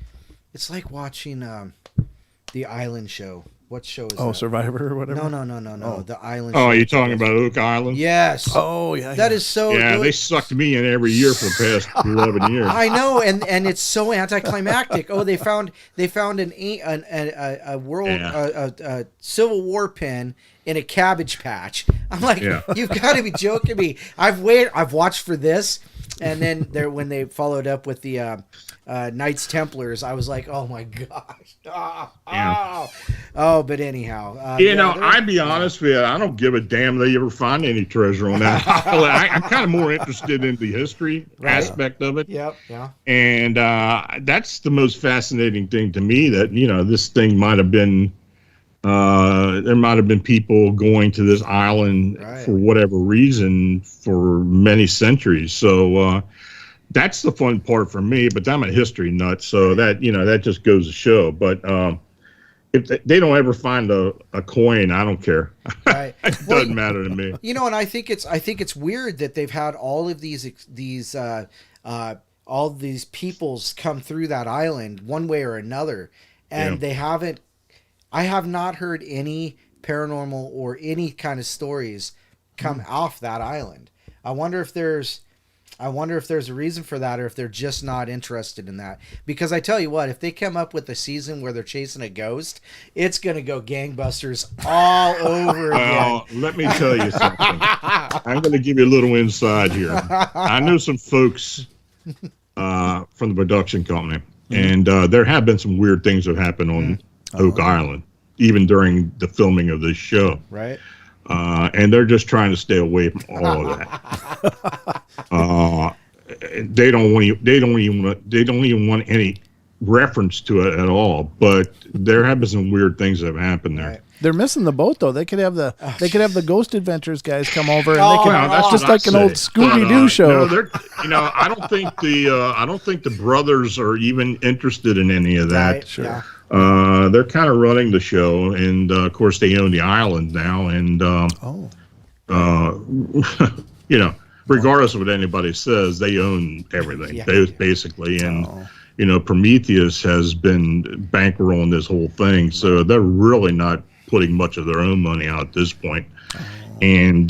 the Island show. What show is that? Oh, Survivor or whatever? No. The Island Oh, show. you're talking about Oak Island? Yes. Oh, yeah. That is so. Yeah, they sucked me in every year for the past 11 years. I know, and it's so anticlimactic. Oh, they found a world a Civil War pin in a Cabbage Patch. I'm like, You've got to be joking me. I've watched for this, and then when they followed up with the Knights Templars, I was like, oh my gosh. But anyhow. I'd be honest with you, I don't give a damn they ever find any treasure on that island. I'm kind of more interested in the history aspect of it. Yep, yeah. And that's the most fascinating thing to me, that, this thing might have been, there might have been people going to this island for whatever reason for many centuries. So, that's the fun part for me, but I'm a history nut, so that just goes to show. But if they don't ever find a coin, I don't care. Right. It doesn't matter to me. And I think it's weird that they've had all of these all these peoples come through that island one way or another, and they haven't. I have not heard any paranormal or any kind of stories come off that island. I wonder if there's. I wonder if there's a reason for that, or if they're just not interested in that. Because I tell you what, if they come up with a season where they're chasing a ghost, it's going to go gangbusters all over again. Well, let me tell you something. I'm going to give you a little inside here. I know some folks from the production company, and there have been some weird things that have happened on Oak Island, even during the filming of this show. Right. And they're just trying to stay away from all of that. They don't even want any reference to it at all. But there have been some weird things that have happened there. Right. They're missing the boat though. They could have the Ghost Adventures guys come over, and that's just like an old Scooby Doo show. No, I don't think the brothers are even interested in any of that. Right. Sure. Yeah. They're kind of running the show, and of course they own the island now. And regardless of what anybody says, they own everything. Basically, and Prometheus has been bankrolling this whole thing, so they're really not putting much of their own money out at this point. And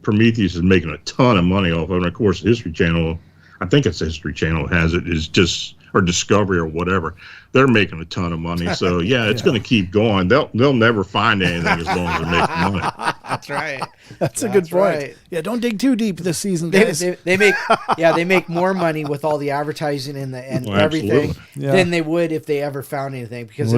Prometheus is making a ton of money off of it. And of course, History Channel, I think it's History Channel has it, is just, or Discovery or whatever, they're making a ton of money. So it's going to keep going. They'll never find anything as long as they're making money. That's right. That's a good point. Right. Yeah, don't dig too deep this season, guys. They make more money with all the advertising and everything than they would if they ever found anything. Because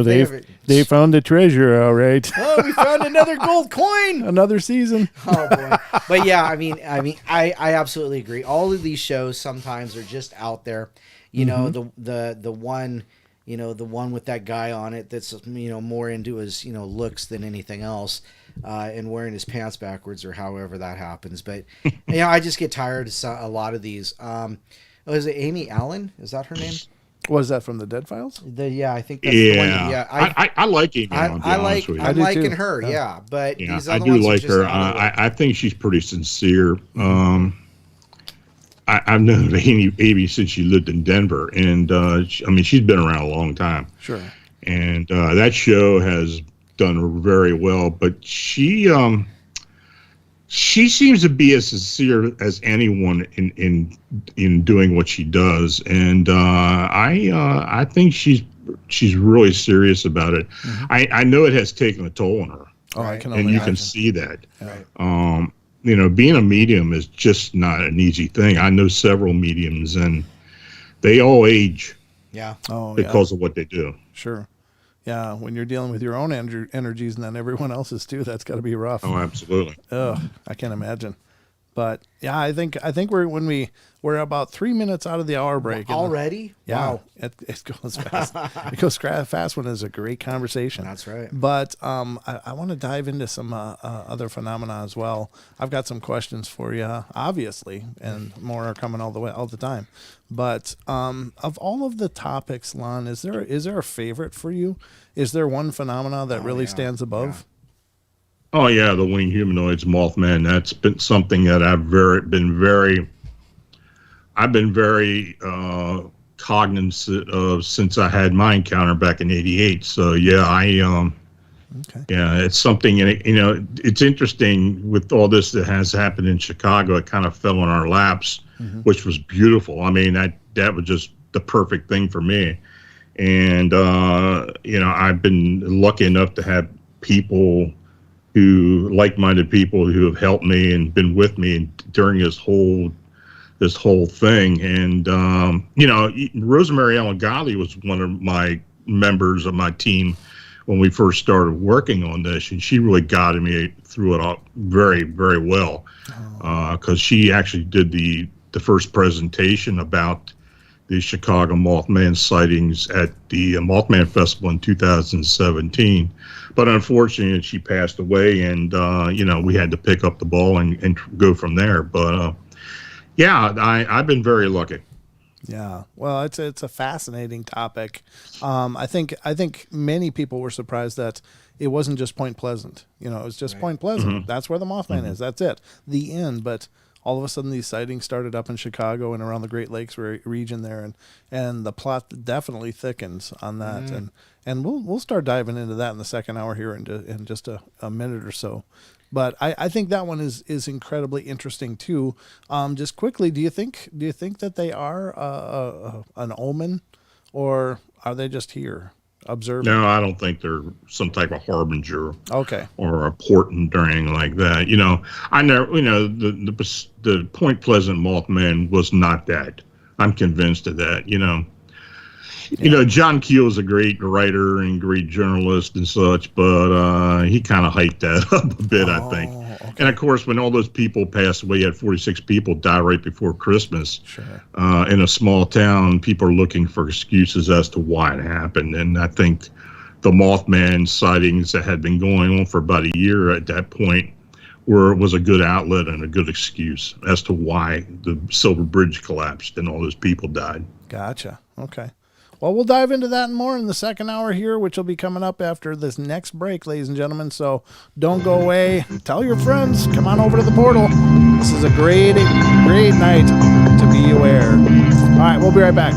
they found the treasure, all right. Oh, we found another gold coin. Another season. Oh boy. But yeah, I mean, I absolutely agree. All of these shows sometimes are just out there. You know, the one, the one with that guy on it that's, more into his, looks than anything else, and wearing his pants backwards or however that happens. But, I just get tired of a lot of these. Is it Amy Allen? Is that her name? Was that from the Dead Files? I think that's the one. Yeah, I like Amy Allen. I'm liking her, but these other I do ones like her. I think she's pretty sincere. I've known Amy since she lived in Denver, and she's been around a long time. Sure. And that show has done very well, but she seems to be as sincere as anyone in doing what she does, and I think she's really serious about it. Mm-hmm. I know it has taken a toll on her. Oh, I can only you imagine. can see that. Right. Being a medium is just not an easy thing. I know several mediums, and they all age. Yeah. Because of what they do. Sure. Yeah. When you're dealing with your own energies and then everyone else's too, that's got to be rough. Oh, absolutely. I can't imagine. But yeah, I think we're about 3 minutes out of the hour break already. Wow, it goes fast. It goes fast when it's a great conversation. That's right. But I want to dive into some other phenomena as well. I've got some questions for you, obviously, and more are coming all the time. But of all of the topics, Lon, is there a favorite for you? Is there one phenomena that really stands above? Yeah. Oh yeah, the winged humanoids, Mothman. That's been something that I've been very cognizant of since I had my encounter back in '88. So yeah, it's something. And it's interesting with all this that has happened in Chicago. It kind of fell in our laps, which was beautiful. I mean, that was just the perfect thing for me. And I've been lucky enough to have like-minded people who have helped me and been with me during this whole thing. And Rosemary Ellen Gottlieb was one of my members of my team when we first started working on this, and she really guided me through it all very, very well, because she actually did the first presentation about the Chicago Mothman sightings at the Mothman Festival in 2017. But unfortunately, she passed away, and we had to pick up the ball and go from there. But I've been very lucky. Yeah, well, it's a fascinating topic. I think many people were surprised that it wasn't just Point Pleasant. It was just Point Pleasant. Mm-hmm. That's where the Mothman is. That's it. The end. But all of a sudden, these sightings started up in Chicago and around the Great Lakes region there, and the plot definitely thickens on that. And we'll start diving into that in the second hour here in just a minute or so. But I think that one is incredibly interesting too. Just quickly, do you think that they are an omen, or are they just here observing? No, I don't think they're some type of harbinger. Okay. Or a portent or anything like that. I never. The Point Pleasant Mothman was not that. I'm convinced of that. John Keel is a great writer and great journalist and such, but he kind of hyped that up a bit, I think. Okay. And of course, when all those people passed away, you had 46 people die right before Christmas. Sure. In a small town, people are looking for excuses as to why it happened. And I think the Mothman sightings that had been going on for about a year at that point was a good outlet and a good excuse as to why the Silver Bridge collapsed and all those people died. Gotcha. Okay. Well, we'll dive into that and more in the second hour here, which will be coming up after this next break, ladies and gentlemen. So don't go away. Tell your friends. Come on over to the portal. This is a great night to be aware. All right, we'll be right back.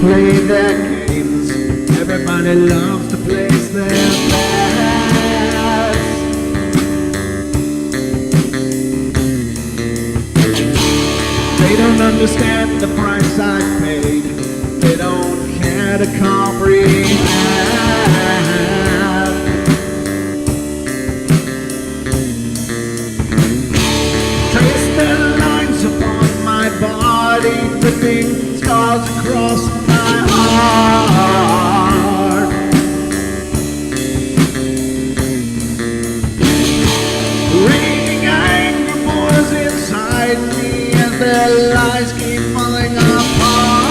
Play their games. Everybody loves to place their bets. They don't understand the price I paid. They don't care to comprehend. Trace their lines upon my body, dripping scars across my heart. Raging anger pours inside me as their lies keep falling apart.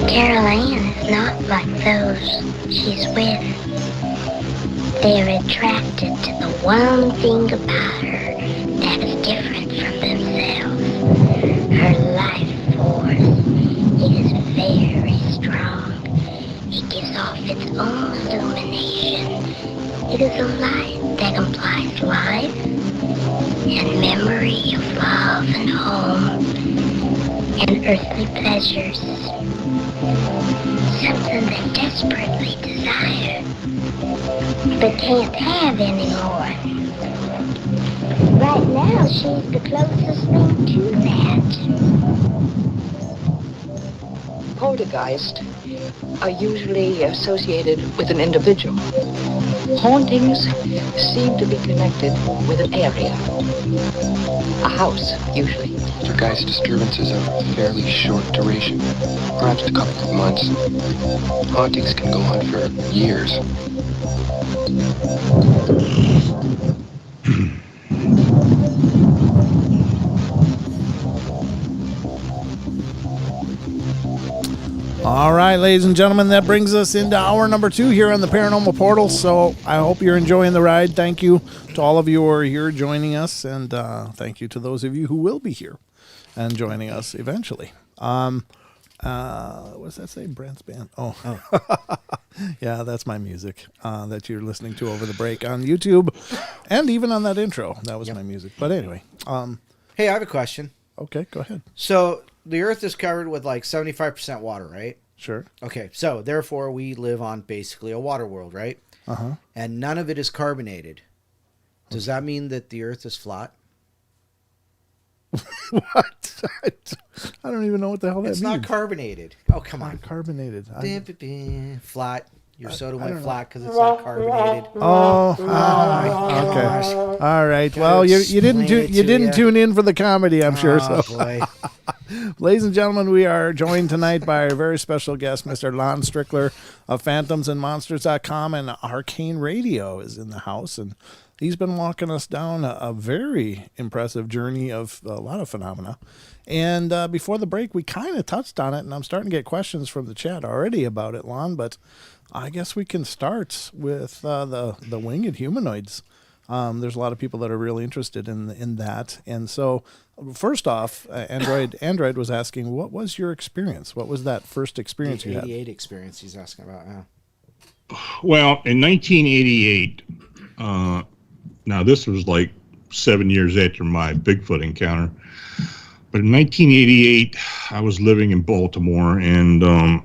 Carol Ann is not like those she's with. They're attracted to the one thing about her that is different from themselves. Her life force is very strong. It gives off its own illumination. It is a light that implies life and memory of love and home and earthly pleasures. Something they desperately desire, but can't have anymore. Right now, she's the closest thing to that. Poltergeist are usually associated with an individual. Hauntings seem to be connected with an area. A house, usually. Poltergeist disturbances are of fairly short duration, perhaps a couple of months. Hauntings can go on for years. All right, ladies and gentlemen, that brings us into hour number 2 here on the Paranormal Portal. So I hope you're enjoying the ride. Thank you to all of you who are here joining us, and thank you to those of you who will be here and joining us eventually. What does that say? Brent's band. Oh. Yeah, that's my music that you're listening to over the break on YouTube, and even on that intro. That was my music. But anyway. Hey, I have a question. Okay, go ahead. So the Earth is covered with like 75% water, right? Sure. Okay, so therefore we live on basically a water world, right? Uh-huh. And none of it is carbonated. Does that mean that the Earth is flat? What? I don't even know what the hell that It's means. not carbonated. Oh, come on. Not carbonated. Flat. Your soda went flat because it's not carbonated. Oh, my gosh. okay. All right. Well, you didn't tune in for the comedy, I'm sure. So, Boy. ladies and gentlemen, we are joined tonight by our very special guest, Mr. Lon Strickler of PhantomsandMonsters.com, and Arcane Radio is in the house, and he's been walking us down a very impressive journey of a lot of phenomena. And before the break, we kind of touched on it, and I'm starting to get questions from the chat already about it, Lon, but I guess we can start with the winged humanoids. There's a lot of people that are really interested in that. And so, first off, Android was asking, what was your experience? What was that first experience you had? The 88 experience he's asking about, yeah. Well, in 1988, now this was like 7 years after my Bigfoot encounter, but in 1988, I was living in Baltimore, and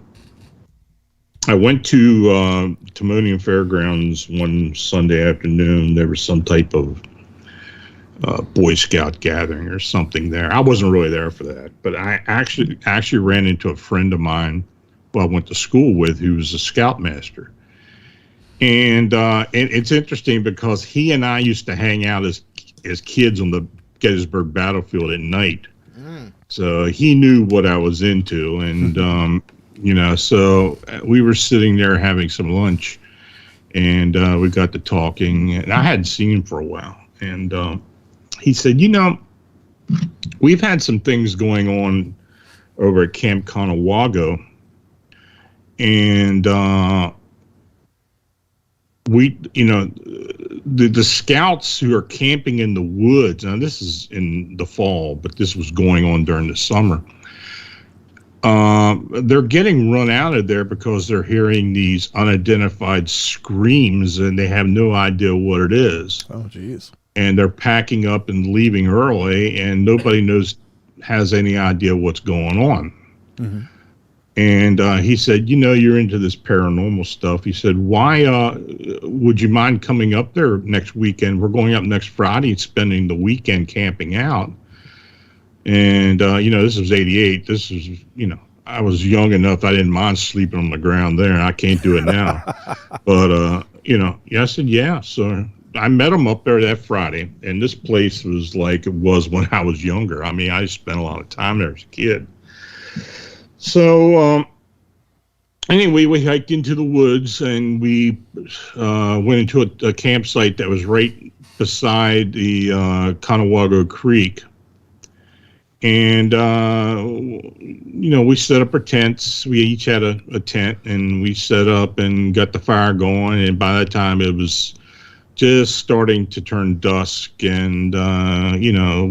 I went to Timonium Fairgrounds one Sunday afternoon. There was some type of Boy Scout gathering or something there. I wasn't really there for that, but I actually ran into a friend of mine who I went to school with, who was a scoutmaster. And it's interesting because he and I used to hang out as kids on the Gettysburg battlefield at night. So he knew what I was into, and so we were sitting there having some lunch, and we got to talking, and I hadn't seen him for a while, and he said, we've had some things going on over at Camp Conawago, and the scouts who are camping in the woods, now this is in the fall, but this was going on during the summer. They're getting run out of there because they're hearing these unidentified screams and they have no idea what it is. Oh, geez. And they're packing up and leaving early, and nobody has any idea what's going on. Mm-hmm. And he said, you're into this paranormal stuff. He said, why would you mind coming up there next weekend? We're going up next Friday and spending the weekend camping out. And, this was 88. This was, I was young enough, I didn't mind sleeping on the ground there. I can't do it now. But, I said, yeah. So I met him up there that Friday, and this place was like it was when I was younger. I mean, I spent a lot of time there as a kid. So, anyway, we hiked into the woods, and we went into a campsite that was right beside the Conewago Creek. And, we set up our tents. We each had a tent, and we set up and got the fire going. And by that time, it was just starting to turn dusk. And,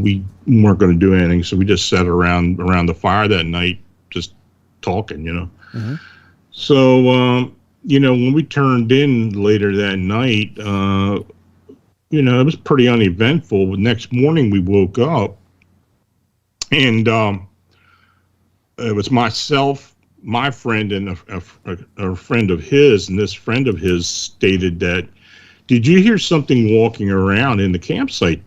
we weren't going to do anything. So we just sat around the fire that night, just talking, Mm-hmm. So, when we turned in later that night, it was pretty uneventful. The next morning, we woke up. And it was myself, my friend, and a friend of his. And this friend of his stated that, did you hear something walking around in the campsite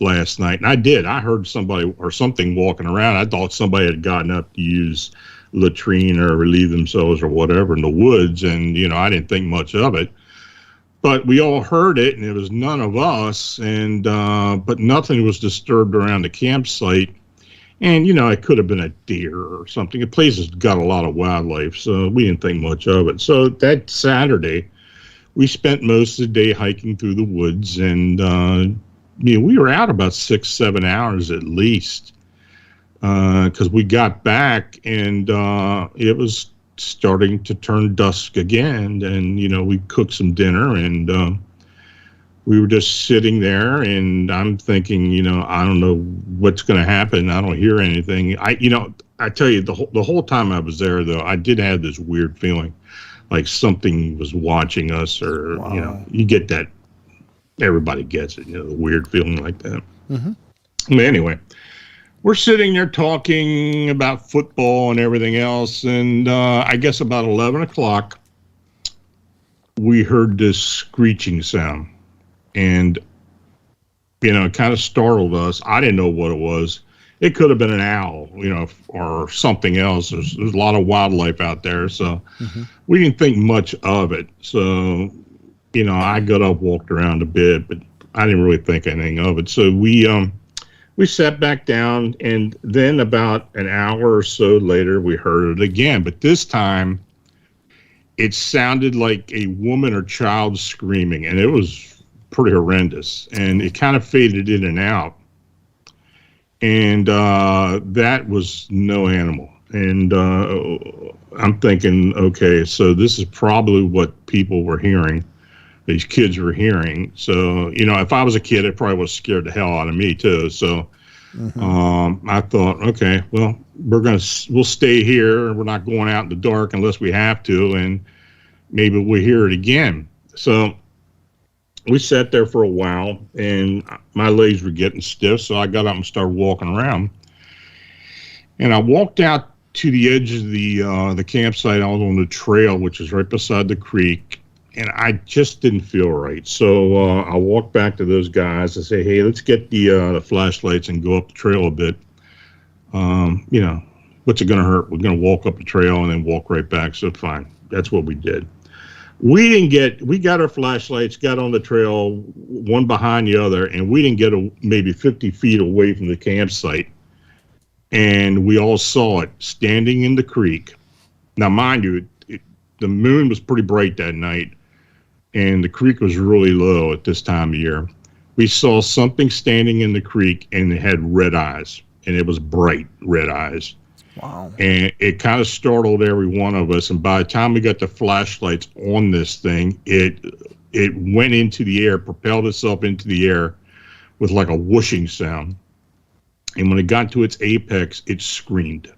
last night? And I did. I heard somebody or something walking around. I thought somebody had gotten up to use latrine or relieve themselves or whatever in the woods. And, I didn't think much of it. But we all heard it, and it was none of us. And but nothing was disturbed around the campsite. And, it could have been a deer or something. The place has got a lot of wildlife, so we didn't think much of it. So that Saturday, we spent most of the day hiking through the woods, and, we were out about 6-7 hours at least, because we got back, and it was starting to turn dusk again, and, we cooked some dinner, and we were just sitting there, and I'm thinking, I don't know what's going to happen. I don't hear anything. I tell you, the whole time I was there, though, I did have this weird feeling like something was watching us, or, wow. You get that. Everybody gets it, the weird feeling like that. Mm-hmm. But anyway, we're sitting there talking about football and everything else, and I guess about 11 o'clock, we heard this screeching sound. And, it kind of startled us. I didn't know what it was. It could have been an owl, or something else. There's a lot of wildlife out there. So we didn't think much of it. So, I got up, walked around a bit, but I didn't really think anything of it. So we sat back down, and then about an hour or so later, we heard it again. But this time, it sounded like a woman or child screaming, and it was pretty horrendous, and it kind of faded in and out, and that was no animal. And I'm thinking, okay, so this is probably what people were hearing, these kids were hearing. So if I was a kid, it probably would have scared the hell out of me too. So I thought, okay, well, we'll stay here. We're not going out in the dark unless we have to, and maybe we'll hear it again. So we sat there for a while, and my legs were getting stiff, so I got up and started walking around. And I walked out to the edge of the campsite out on the trail, which is right beside the creek, and I just didn't feel right. So I walked back to those guys and say, hey, let's get the flashlights and go up the trail a bit. What's it going to hurt? We're going to walk up the trail and then walk right back, so fine. That's what we did. We got our flashlights, got on the trail, one behind the other, and we didn't get maybe 50 feet away from the campsite. And we all saw it standing in the creek. Now, mind you, the moon was pretty bright that night, and the creek was really low at this time of year. We saw something standing in the creek, and it had red eyes, and it was bright red eyes. Wow. And it kind of startled every one of us. And by the time we got the flashlights on this thing, it went into the air, propelled itself into the air with like a whooshing sound. And when it got to its apex, it screamed.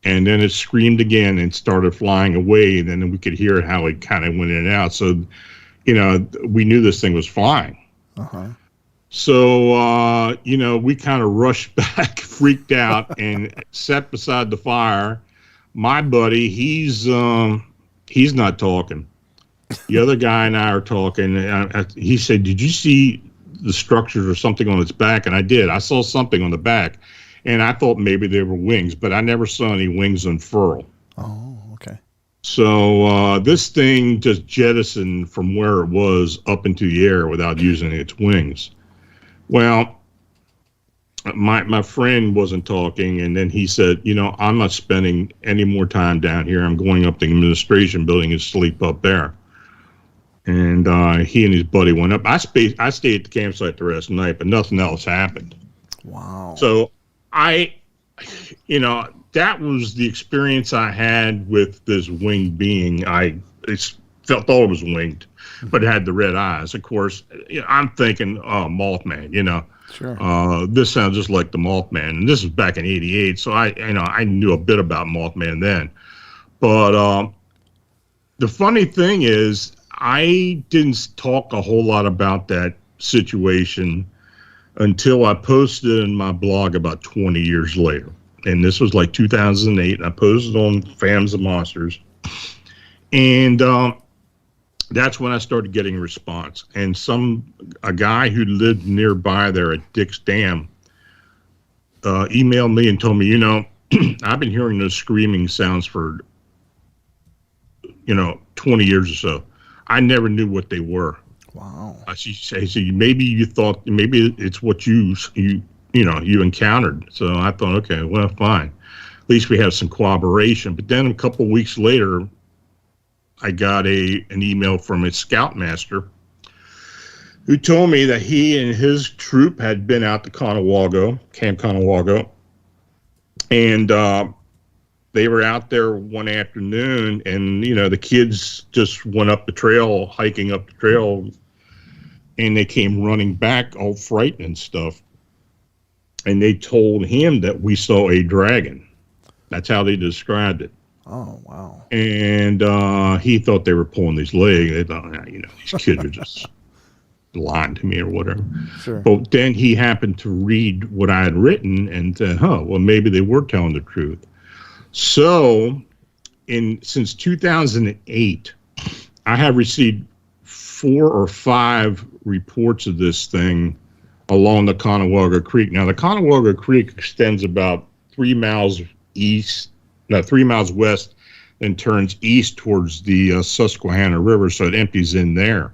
And then it screamed again and started flying away. And then we could hear how it kind of went in and out. So, we knew this thing was flying. Uh-huh. So, we kind of rushed back, freaked out, and sat beside the fire. My buddy, he's not talking. The other guy and I are talking. He said, did you see the structures or something on its back? And I did. I saw something on the back. and I thought maybe they were wings, but I never saw any wings unfurl. Oh, okay. So this thing just jettisoned from where it was up into the air without using its wings. Well, my friend wasn't talking, and then he said, I'm not spending any more time down here. I'm going up the administration building and sleep up there. And he and his buddy went up. I stayed at the campsite the rest of the night, but nothing else happened. Wow. So that was the experience I had with this winged being. I thought it was winged, but it had the red eyes. Of course, I'm thinking, Mothman, Sure. This sounds just like the Mothman. And this was back in '88, so I knew a bit about Mothman then. But the funny thing is, I didn't talk a whole lot about that situation until I posted in my blog about 20 years later. And this was like 2008. And I posted on Fams of Monsters. And that's when I started getting a response. And a guy who lived nearby there at Dick's Dam emailed me and told me, I've been hearing those screaming sounds for, 20 years or so. I never knew what they were. Wow. She said, maybe you thought, maybe it's what you encountered. So I thought, okay, well, fine. At least we have some corroboration. But then a couple of weeks later, I got an email from a scoutmaster who told me that he and his troop had been out to Camp Conawago, and they were out there one afternoon, and the kids just went up the trail, hiking up the trail, and they came running back all frightened and stuff. And they told him that we saw a dragon. That's how they described it. Oh, wow. And he thought they were pulling his leg. They thought, these kids are just lying to me or whatever. Sure. But then he happened to read what I had written and said, well, maybe they were telling the truth. So since 2008, I have received 4 or 5 reports of this thing along the Conawago Creek. Now, the Conawago Creek extends about 3 miles west, and turns east towards the Susquehanna River, so it empties in there.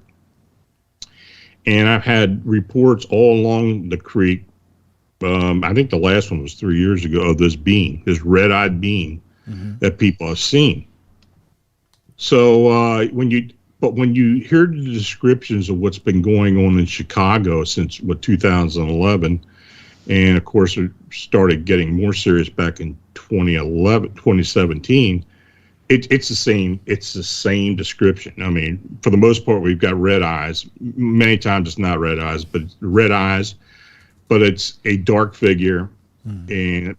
And I've had reports all along the creek. I think the last one was 3 years ago, of this red-eyed being that people have seen. So when you hear the descriptions of what's been going on in Chicago since 2011, and of course it started getting more serious back in 2017, it's the same description. I mean, for the most part, we've got red eyes. Many times it's not red eyes, but it's red eyes, but it's a dark figure, and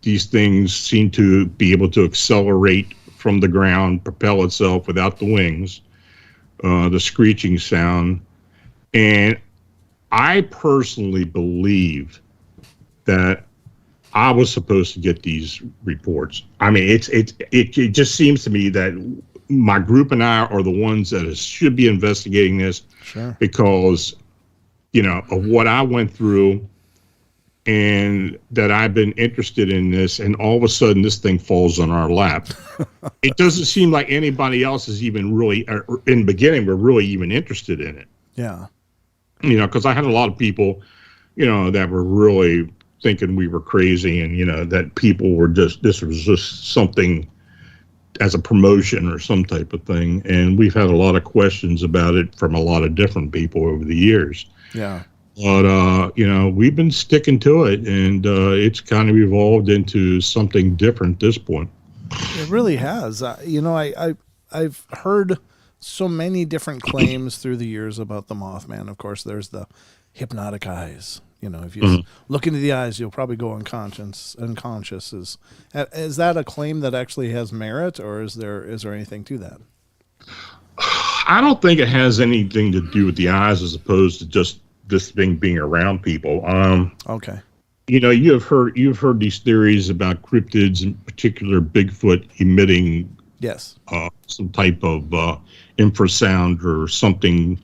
these things seem to be able to accelerate from the ground, propel itself without the wings, the screeching sound. And I personally believe that I was supposed to get these reports. I mean, it just seems to me that my group and I are the ones that should be investigating this. Sure. Because, of what I went through, and that I've been interested in this, and all of a sudden this thing falls on our lap. It doesn't seem like anybody else is even really, in the beginning, were really even interested in it. Yeah. Because I had a lot of people, that were really thinking we were crazy, and, that people were this was just something as a promotion or some type of thing. And we've had a lot of questions about it from a lot of different people over the years. Yeah. But, we've been sticking to it, and it's kind of evolved into something different at this point. It really has. I've heard so many different claims through the years about the Mothman. Of course, there's the hypnotic eyes. If you look into the eyes, you'll probably go unconscious. Is that a claim that actually has merit, or is there anything to that? I don't think it has anything to do with the eyes as opposed to just this thing being around people. Okay. You've heard these theories about cryptids, in particular Bigfoot emitting yes some type of infrasound or something.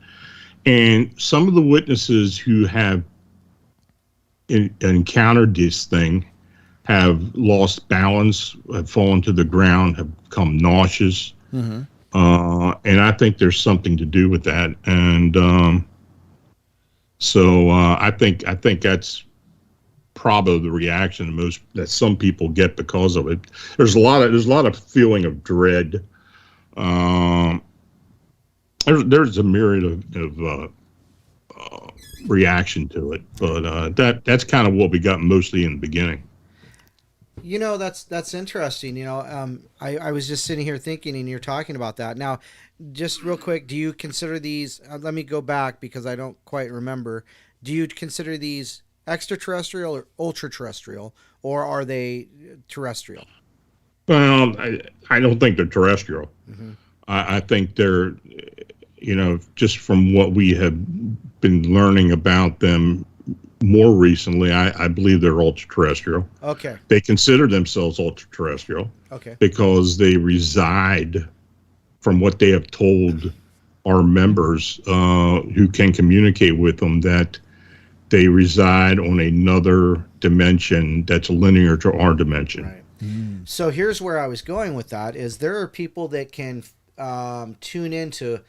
And some of the witnesses who have encountered this thing have lost balance, have fallen to the ground, have become nauseous. Mm-hmm. And I think there's something to do with that. And so I think that's probably the reaction that some people get because of it. There's a lot of feeling of dread. There's a myriad of reaction to it, but that's kind of what we got mostly in the beginning. You know, that's interesting. You know, I was just sitting here thinking, and you're talking about that. Now, just real quick, do you consider these, let me go back because I don't quite remember, do you consider these extraterrestrial or ultra-terrestrial, or are they terrestrial? Well, I don't think they're terrestrial. Mm-hmm. I think they're, you know, just from what we have been learning about them more recently, I believe they're ultra-terrestrial. Okay. They consider themselves ultra-terrestrial. Okay. Because they reside, from what they have told our members who can communicate with them, that they reside on another dimension that's linear to our dimension. Right. So here's where I was going with that, is there are people that can tune into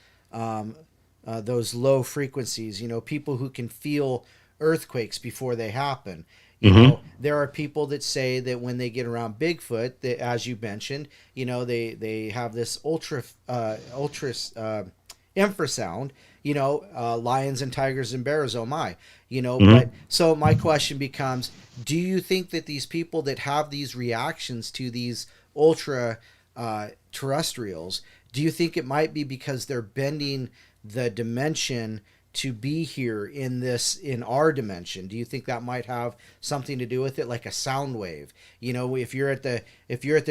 those low frequencies, you know, people who can feel earthquakes before they happen. You know, there are people that say that when they get around Bigfoot, that, as you mentioned, you know, they have this ultra infrasound, you know, lions and tigers and bears, oh my, you know. But so my question becomes, do you think that these people that have these reactions to these ultra terrestrials, do you think it might be because they're bending the dimension to be here in our dimension? Do you think that might have something to do with it, like a sound wave? You know, if you're at the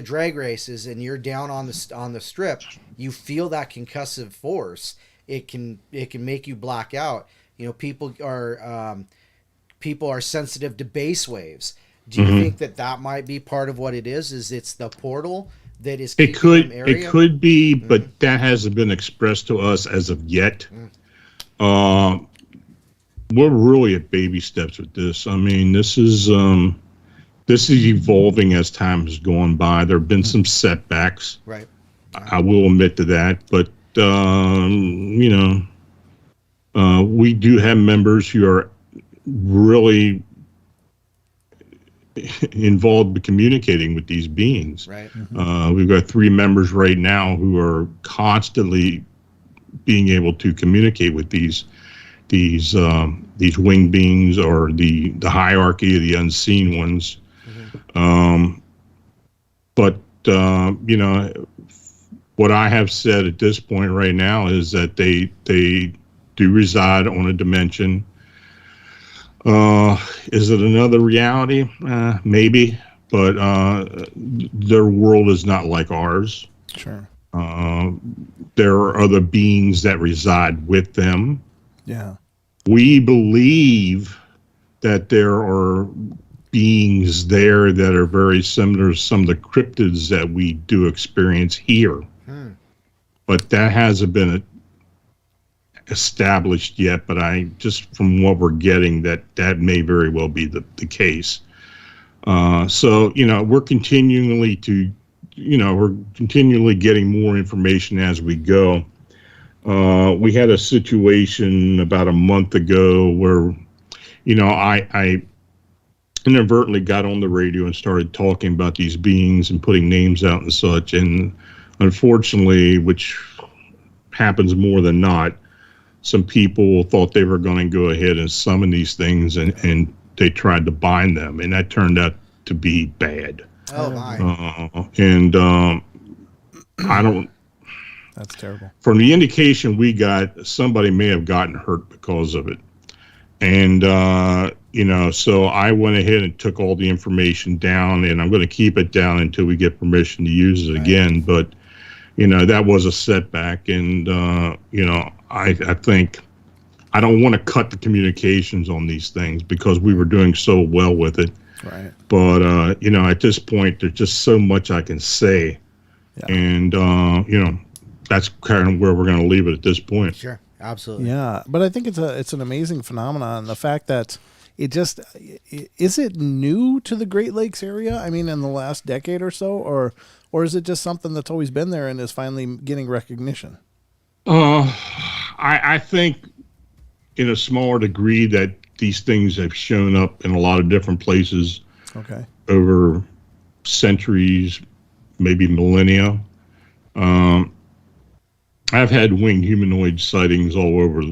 drag races and you're down on the strip, you feel that concussive force. It can make you black out. You know, people are sensitive to bass waves. Do you think that might be part of what it is? Is it's the portal that is keeping them area? It could be, but that hasn't been expressed to us as of yet. We're really at baby steps with this. I mean, this is evolving as time has gone by. There have been some setbacks. Right. I will admit to that, but you know, we do have members who are really involved in communicating with these beings. Right. We've got 3 members right now who are constantly being able to communicate with these winged beings, or the hierarchy of the unseen ones. But you know, what I have said at this point right now is that they do reside on a dimension. Is it another reality? Maybe, but their world is not like ours. Sure. There are other beings that reside with them. Yeah. We believe that there are beings there that are very similar to some of the cryptids that we do experience here. But that hasn't been established yet, but just from what we're getting, that may very well be the case. So, you know, we're continually getting more information as we go. We had a situation about a month ago where, you know, I inadvertently got on the radio and started talking about these beings and putting names out and such. And unfortunately, which happens more than not, some people thought they were going to go ahead and summon these things, and they tried to bind them, and that turned out to be bad. Oh my! I don't. That's terrible. From the indication we got, somebody may have gotten hurt because of it, and you know, so I went ahead and took all the information down, and I'm going to keep it down until we get permission to use it again. But you know, that was a setback, and you know, I think I don't want to cut the communications on these things because we were doing so well with it. Right. But you know, at this point, there's just so much I can say, and you know, that's kind of where we're going to leave it at this point. Sure, absolutely. Yeah, but I think it's an amazing phenomenon. The fact that, it just, is it new to the Great Lakes area? I mean, in the last decade or so, or is it just something that's always been there and is finally getting recognition? I think in a smaller degree that these things have shown up in a lot of different places over centuries, maybe millennia. I've had winged humanoid sightings all over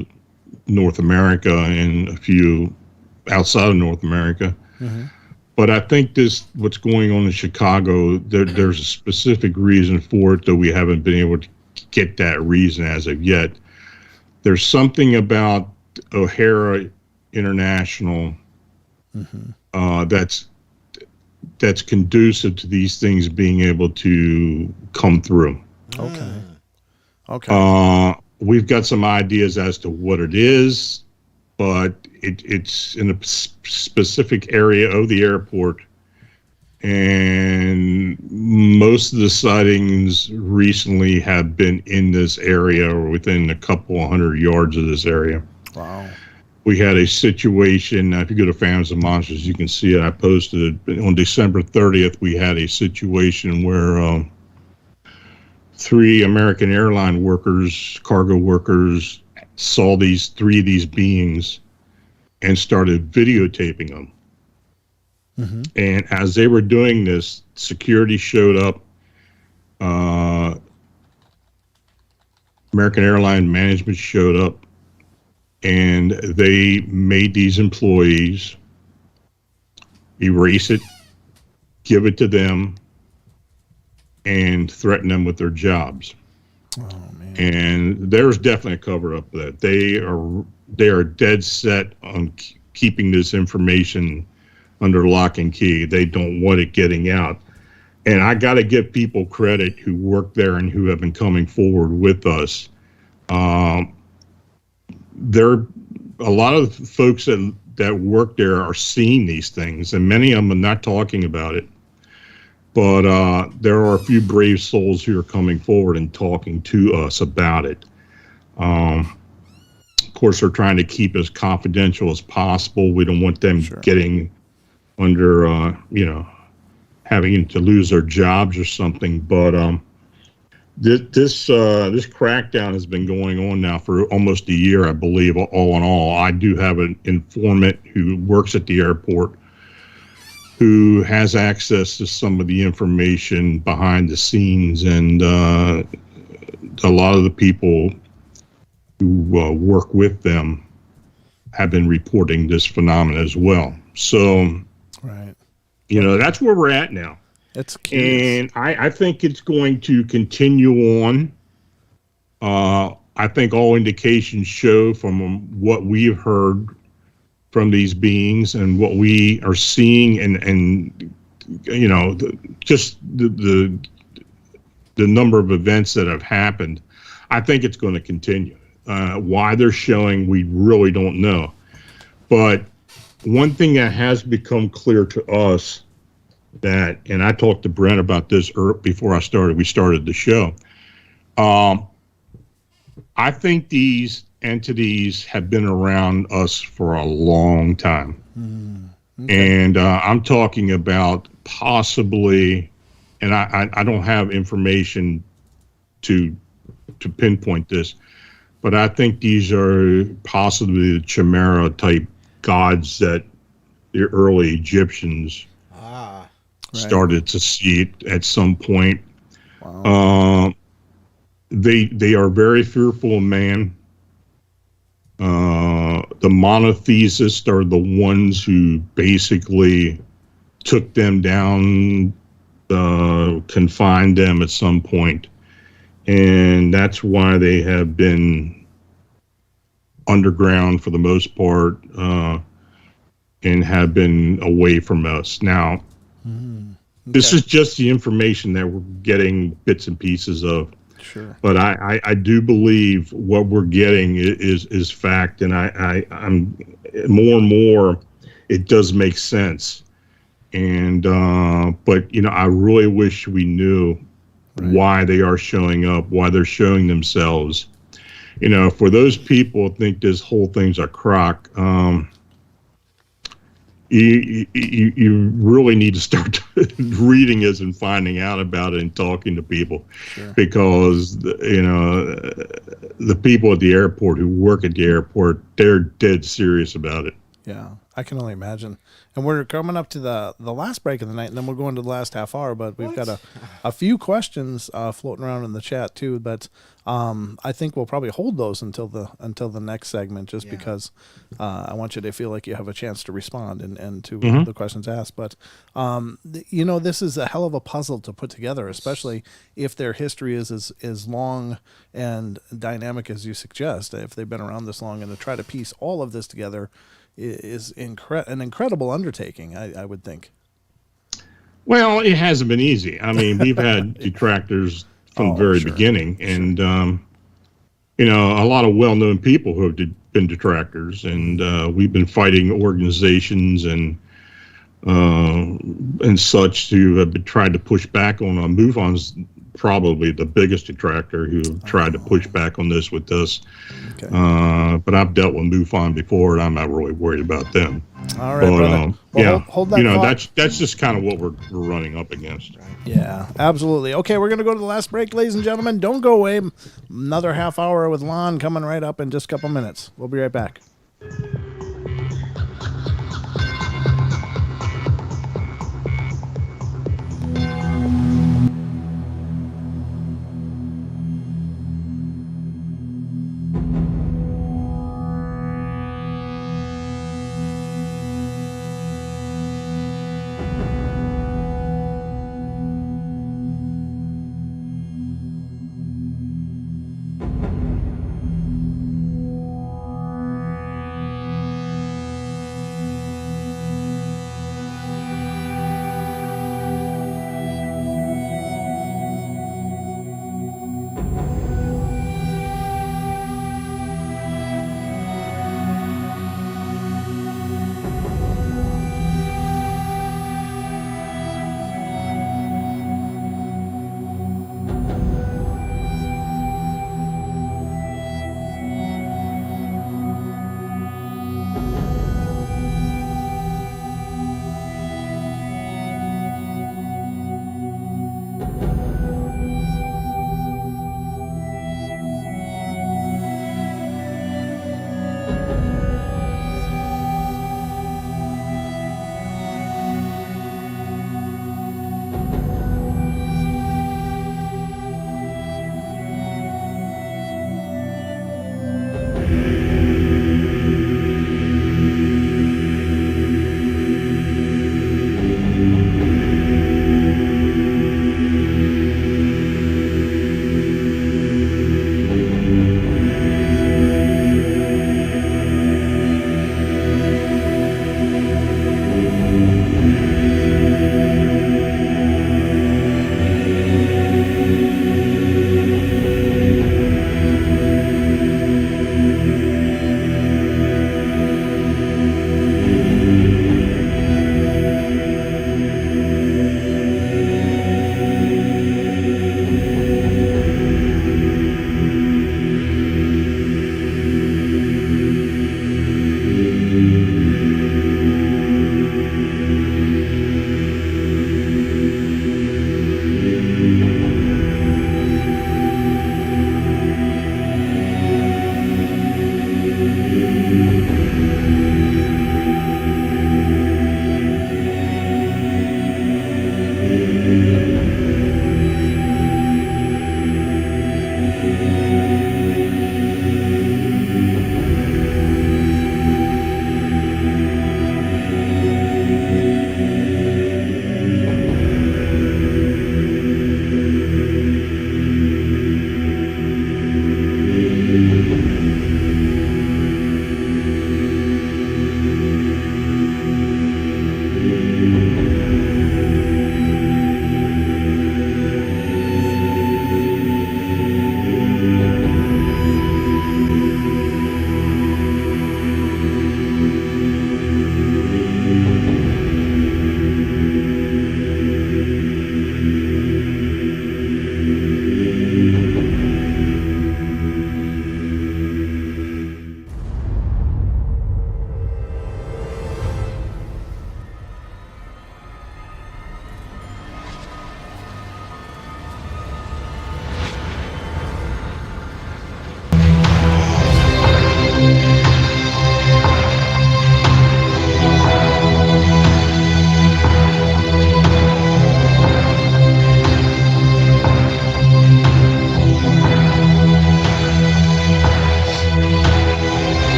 North America and a few outside of North America. But I think what's going on in Chicago, there's a specific reason for it, though we haven't been able to get that reason as of yet. There's something about O'Hara International that's conducive to these things being able to come through. We've got some ideas as to what it is, but it's in a specific area of the airport, and most of the sightings recently have been in this area or within a couple 100 yards of this area. Wow. We had a situation, if you go to Phantoms and Monsters, you can see it. I posted it. On December 30th, we had a situation where 3 American airline workers, cargo workers, saw three of these beings and started videotaping them. And as they were doing this, security showed up. American Airline management showed up, and they made these employees erase it, give it to them, and threaten them with their jobs. Oh, man. And there's definitely a cover up of that. They are dead set on keeping this information under lock and key. They don't want it getting out. And I got to give people credit who work there and who have been coming forward with us. There are a lot of folks that work there are seeing these things, and many of them are not talking about it. But there are a few brave souls who are coming forward and talking to us about it. Of course, they're trying to keep it as confidential as possible. We don't want them getting under, having to lose their jobs or something. But this crackdown has been going on now for almost a year, I believe, all in all. I do have an informant who works at the airport who has access to some of the information behind the scenes, and a lot of the people who work with them have been reporting this phenomenon as well. So, that's where we're at now. That's curious. And I think it's going to continue on. I think all indications show from what we've heard from these beings and what we are seeing, and just the number of events that have happened, I think it's going to continue. Why they're showing, we really don't know. But one thing that has become clear to us, and I talked to Brent about this before we started the show. I think these entities have been around us for a long time. And I'm talking about possibly, and I don't have information to pinpoint this, but I think these are possibly the Chimera type gods that the early Egyptians started to see at some point. Wow. They are very fearful of man. The monotheists are the ones who basically took them down, confined them at some point, and that's why they have been underground for the most part, and have been away from us. Now, this is just the information that we're getting bits and pieces of. Sure. But I do believe what we're getting is fact, and I'm more and more, it does make sense. And but I really wish we knew why they are showing up, why they're showing themselves. For those people who think this whole thing's a crock, you really need to start reading this and finding out about it and talking to people, because the people at the airport who work at the airport, they're dead serious about it. Yeah, I can only imagine. And we're coming up to the last break of the night, and then we'll go into the last half hour. But we've got a few questions floating around in the chat too. But I think we'll probably hold those until the next segment, just because I want you to feel like you have a chance to respond and to the questions asked. But this is a hell of a puzzle to put together, especially if their history is as long and dynamic as you suggest. If they've been around this long, and to try to piece all of this together is an incredible undertaking, I would think. Well, it hasn't been easy. I mean, we've had detractors from the very beginning, and a lot of well-known people who have been detractors, and we've been fighting organizations and such to have been trying to push back on MUFON's probably the biggest detractor who tried to push back on this with us. Okay. But I've dealt with MUFON before, and I'm not really worried about them. All right, brother. Well, hold that thought. That's just kind of what we're running up against. Yeah, absolutely. Okay, we're going to go to the last break, ladies and gentlemen. Don't go away. Another half hour with Lon coming right up in just a couple minutes. We'll be right back.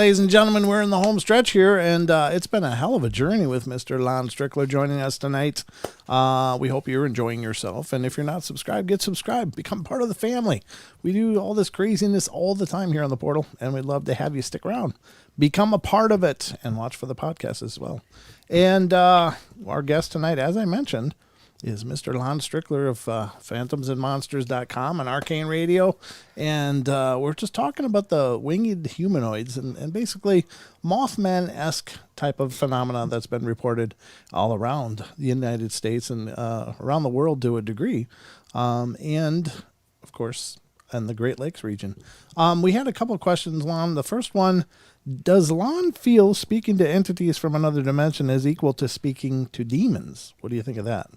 ladies and gentlemen, we're in the home stretch here, and it's been a hell of a journey with Mr. Lon Strickler joining us tonight. We hope you're enjoying yourself, and if you're not subscribed, get subscribed. Become part of the family. We do all this craziness all the time here on the portal, and we'd love to have you stick around. Become a part of it, and watch for the podcast as well. And our guest tonight, as I mentioned, is Mr. Lon Strickler of phantomsandmonsters.com and Arcane Radio. And we're just talking about the winged humanoids and basically Mothman-esque type of phenomena that's been reported all around the United States and around the world to a degree. And, of course, in the Great Lakes region. We had a couple of questions, Lon. The first one, does Lon feel speaking to entities from another dimension is equal to speaking to demons? What do you think of that?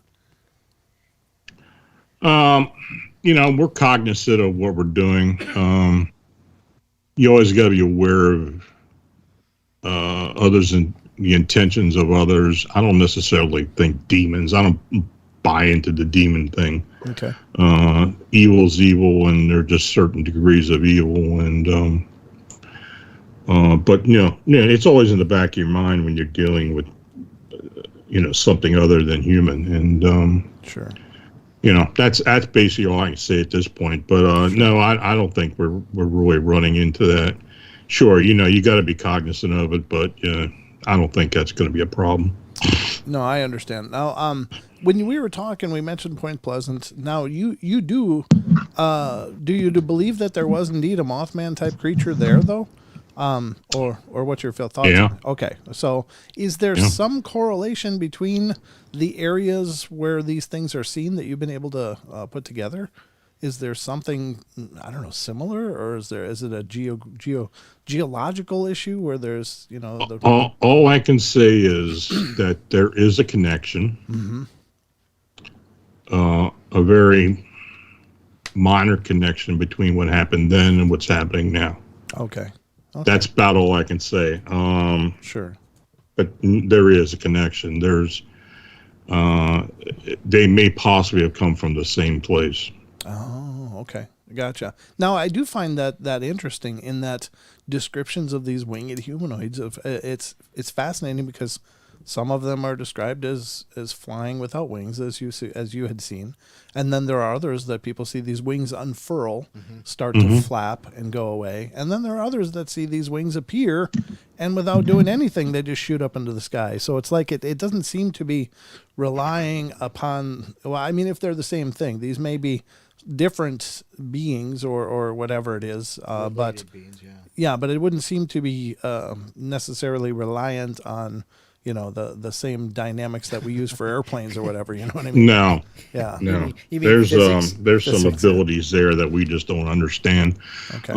We're cognizant of what we're doing. You always got to be aware of others and the intentions of others. I don't necessarily think demons. I don't buy into the demon thing. Okay. Evil's evil, and there are just certain degrees of evil, and but it's always in the back of your mind when you're dealing with something other than human, and sure. That's basically all I can say at this point. But no, I don't think we're really running into that. Sure, you got to be cognizant of it, but I don't think that's going to be a problem. No, I understand. Now, when we were talking, we mentioned Point Pleasant. Now, you do you believe that there was indeed a Mothman type creature there, though? Or what's your thoughts? Yeah. Okay. So is there some correlation between the areas where these things are seen that you've been able to put together? Is there something, I don't know, similar, or is it a geological issue where there's, all I can say is that there is a connection, a very minor connection between what happened then and what's happening now. Okay. That's about all I can say. Sure. But there is a connection. They may possibly have come from the same place. Oh, okay. Gotcha. Now, I do find that interesting in that descriptions of these winged humanoids. It's fascinating because some of them are described as flying without wings, as you had seen, and then there are others that people see these wings unfurl, start to flap and go away, and then there are others that see these wings appear, and without doing anything, they just shoot up into the sky. So it's like it doesn't seem to be relying upon. Well, I mean, if they're the same thing, these may be different beings or whatever it is, but beings, but it wouldn't seem to be necessarily reliant on the same dynamics that we use for airplanes or whatever. You know what I mean? No. Yeah. No. You mean physics? There's some abilities there that we just don't understand. Okay.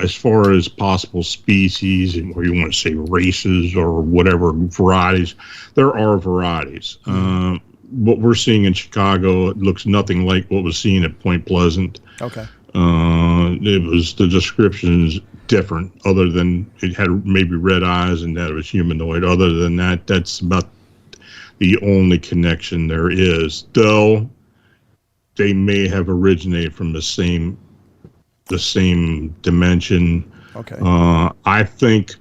As far as possible species, or you want to say races or whatever varieties, there are varieties. What we're seeing in Chicago, it looks nothing like what was seen at Point Pleasant. Okay. The descriptions different, other than it had maybe red eyes and that it was humanoid. Other than that, that's about the only connection there is. Though they may have originated from the same dimension. Okay. I think,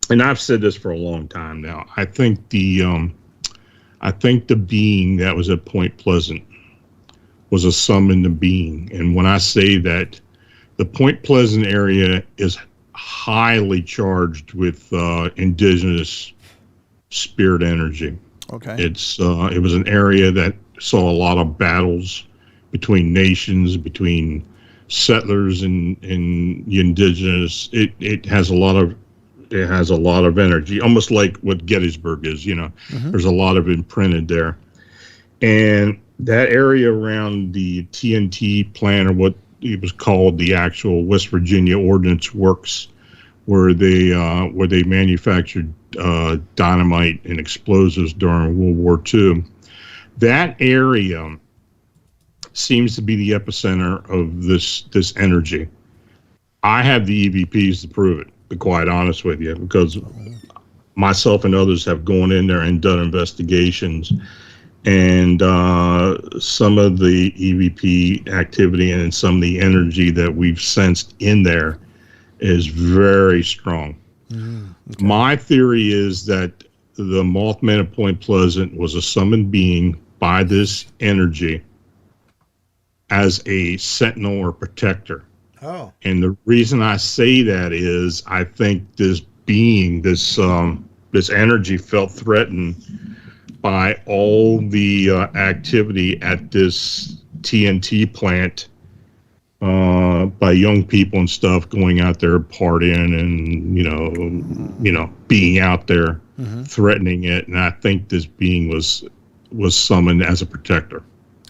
and I've said this for a long time now, I think the being that was at Point Pleasant was a summoned being. And when I say that, the Point Pleasant area is highly charged with indigenous spirit energy. Okay. It was an area that saw a lot of battles between nations, between settlers and the indigenous. It has a lot of energy, almost like what Gettysburg is. There's a lot of imprinted there, and that area around the TNT plant, or what it was called, the actual West Virginia Ordnance Works, where they manufactured dynamite and explosives during World War II. That area seems to be the epicenter of this energy. I have the EVPs to prove it, to be quite honest with you, because myself and others have gone in there and done investigations. And some of the EVP activity and some of the energy that we've sensed in there is very strong. Okay. My theory is that the Mothman at Point Pleasant was a summoned being by this energy as a sentinel or protector. Oh. And the reason I say that is I think this being, this energy felt threatened by all the activity at this TNT plant, by young people and stuff going out there partying and you know being out there threatening it. And I think this being was summoned as a protector.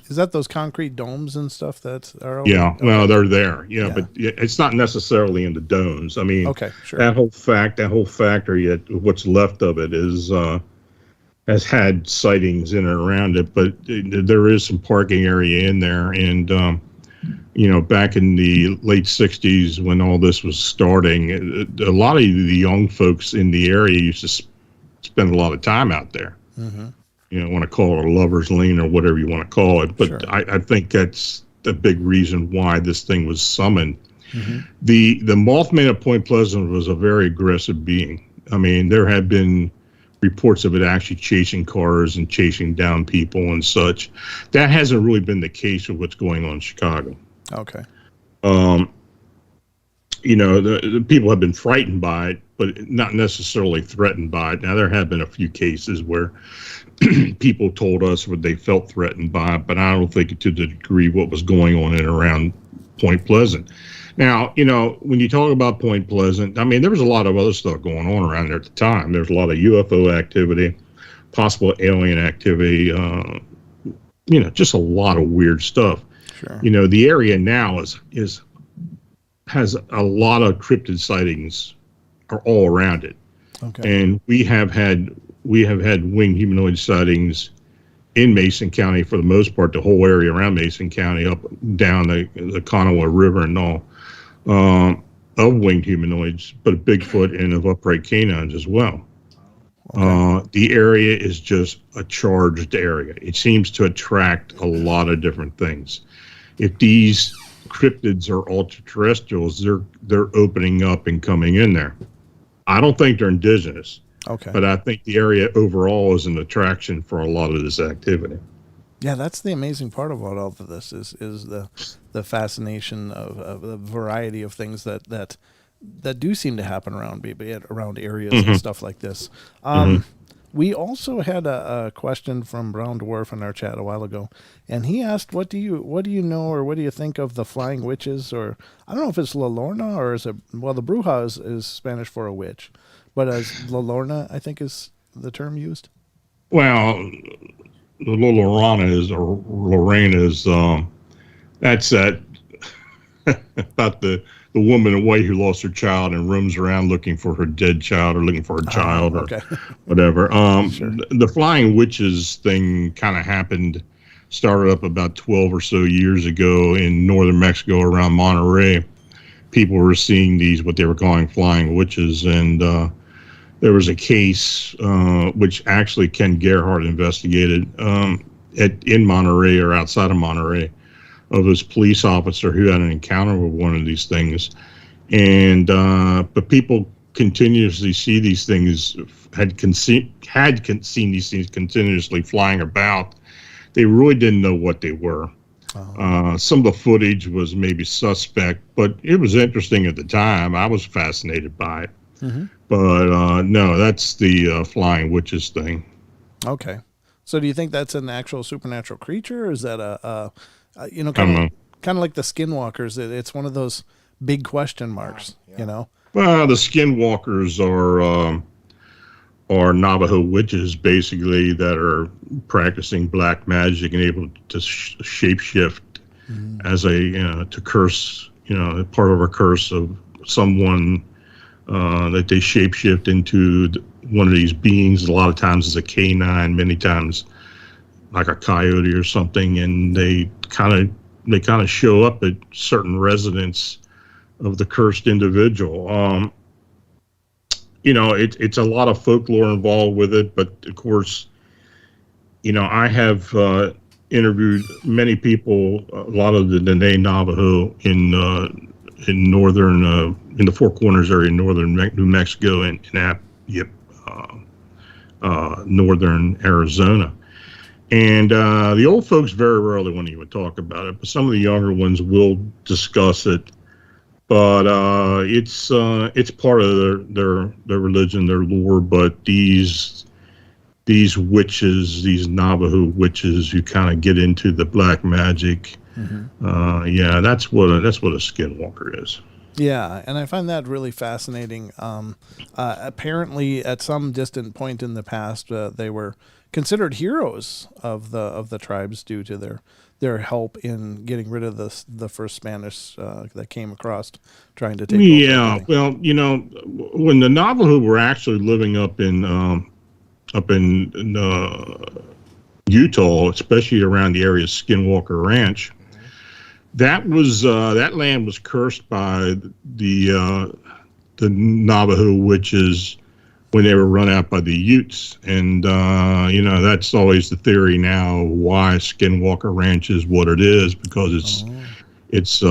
Is that those concrete domes and stuff that are over? Yeah, well, they're there. Yeah, but it's not necessarily in the domes. I mean, okay, sure. That whole factory, what's left of it is has had sightings in and around it, but there is some parking area in there. And back in the late '60s when all this was starting, a lot of the young folks in the area used to spend a lot of time out there. Mm-hmm. Want to call it a lover's lane or whatever you want to call it. But sure. I think that's the big reason why this thing was summoned. Mm-hmm. The Mothman at Point Pleasant was a very aggressive being. I mean, there had been reports of it actually chasing cars and chasing down people and such. That hasn't really been the case with what's going on in Chicago. Okay. The people have been frightened by it, but not necessarily threatened by it. Now, there have been a few cases where people told us what they felt threatened by it, but I don't think to the degree what was going on in and around Point Pleasant. Now, when you talk about Point Pleasant, I mean, there was a lot of other stuff going on around there at the time. There's a lot of UFO activity, possible alien activity, just a lot of weird stuff. Sure. The area now has a lot of cryptid sightings are all around it. Okay. And we have had winged humanoid sightings in Mason County for the most part, the whole area around Mason County, up down the Kanawha River and all, of winged humanoids, but of Bigfoot and of upright canines as well. Okay. The area is just a charged area. It seems to attract a lot of different things. If these cryptids are ultra-terrestrials, they're opening up and coming in there. I don't think they're indigenous. Okay. But I think the area overall is an attraction for a lot of this activity. Yeah, that's the amazing part about all of this is the fascination of the variety of things that do seem to happen around areas and stuff like this. We also had a question from Brown Dwarf in our chat a while ago, and he asked, "What do you know, or what do you think of the flying witches?" Or I don't know if it's La Lorna or is it? Well, the Bruja is Spanish for a witch, but as La Lorna, I think is the term used. Well, the Lorena is that's that about the woman in white who lost her child and roams around looking for her dead child or looking for her child or whatever. Sure. The flying witches thing kind of started up about 12 or so years ago in northern Mexico around Monterrey. People were seeing what they were calling flying witches, and there was a case which actually Ken Gerhardt investigated in Monterrey or outside of Monterrey, of this police officer who had an encounter with one of these things. And but people continuously see these things, had seen these things continuously flying about. They really didn't know what they were. Some of the footage was maybe suspect, but it was interesting at the time. I was fascinated by it. Mm-hmm. But no, that's the flying witches thing. Okay. So do you think that's an actual supernatural creature, or is that kind of like the Skinwalkers? It's one of those big question marks, Well, the Skinwalkers are Navajo witches, basically, that are practicing black magic and able to shapeshift as to curse, part of a curse of someone that they shapeshift into one of these beings. A lot of times it's a canine, many times like a coyote or something, and they kind of show up at certain residents of the cursed individual. It's a lot of folklore involved with it, but of course, I have interviewed many people, a lot of the Dene Navajo in in northern, in the Four Corners area, northern New Mexico, and northern Arizona. And the old folks very rarely want to even talk about it, but some of the younger ones will discuss it. But it's part of their religion, their lore. But these witches, these Navajo witches, who kind of get into the black magic. Mm-hmm. That's what a skinwalker is. Yeah, and I find that really fascinating. Apparently, at some distant point in the past, they were considered heroes of the tribes due to their help in getting rid of the first Spanish that came across, trying to take over everything. Well, when the Navajo were actually living up in Utah, especially around the area of Skinwalker Ranch, that land was cursed by the Navajo witches when they were run out by the Utes, and that's always the theory now why Skinwalker Ranch is what it is, because it's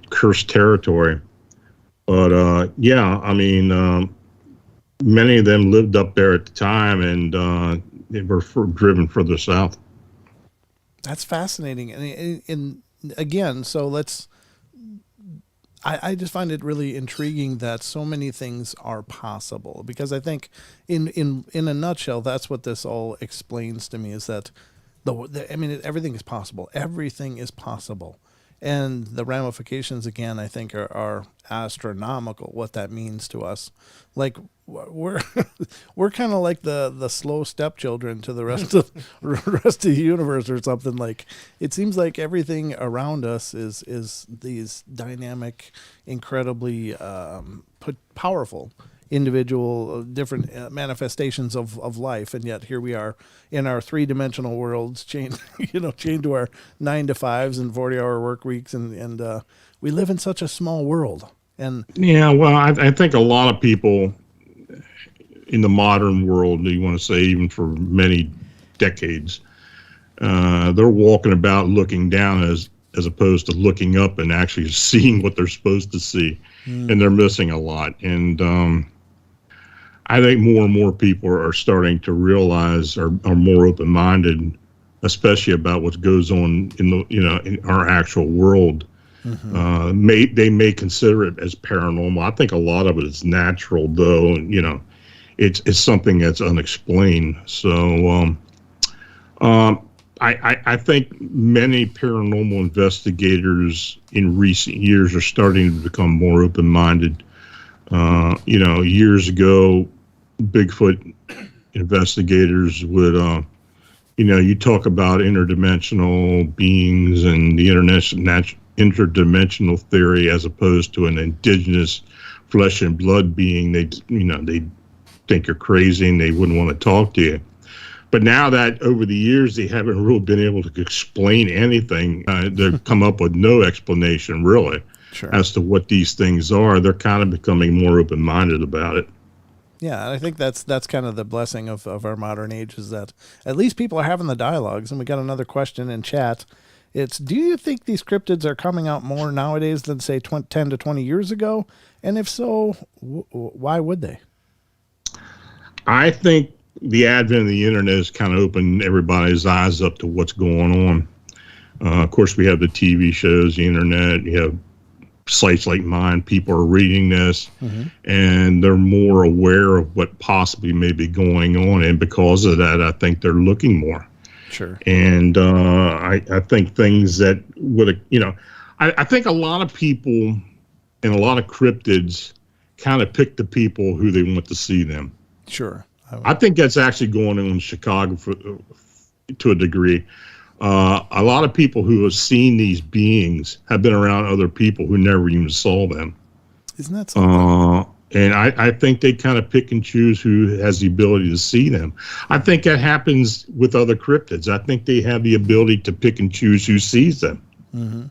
cursed territory. But many of them lived up there at the time, and they were driven further south. That's fascinating, and again, so I just find it really intriguing that so many things are possible, because I think in a nutshell, that's what this all explains to me, is that everything is possible. Everything is possible. And the ramifications, again, I think are astronomical, what that means to us. Like, we're kind of like the slow stepchildren to the rest of the universe or something. Like, it seems like everything around us is these dynamic, incredibly powerful individual different manifestations of life, and yet here we are in our three-dimensional worlds, chained to our 9-to-5s and 40-hour work weeks, and we live in such a small world. And I think a lot of people in the modern world, you want to say even for many decades, they're walking about looking down as opposed to looking up and actually seeing what they're supposed to see, and they're missing a lot. And I think more and more people are starting to realize, are more open-minded, especially about what goes on in our actual world. Mm-hmm. They may consider it as paranormal. I think a lot of it is natural, though, and it's something that's unexplained. So I think many paranormal investigators in recent years are starting to become more open-minded. Years ago, Bigfoot investigators would, you talk about interdimensional beings and the interdimensional theory as opposed to an indigenous flesh and blood being. They think you're crazy and they wouldn't want to talk to you. But now that over the years they haven't really been able to explain anything, they've come up with no explanation really as to what these things are. They're kind of becoming more open-minded about it. Yeah, and I think that's kind of the blessing of our modern age, is that at least people are having the dialogues. And we got another question in chat. It's, do you think these cryptids are coming out more nowadays than, say, 10 to 20 years ago? And if so, why would they? I think the advent of the internet has kind of opened everybody's eyes up to what's going on. Of course, we have the TV shows, the internet, you have sites like mine. People are reading this, and they're more aware of what possibly may be going on. And because of that, I think they're looking more. Sure. And I think things that would, I think a lot of people and a lot of cryptids kind of pick the people who they want to see them. Sure. I think that's actually going on in Chicago to a degree. A lot of people who have seen these beings have been around other people who never even saw them. Isn't that something? And I think they kind of pick and choose who has the ability to see them. I think that happens with other cryptids. I think they have the ability to pick and choose who sees them. Mm-hmm.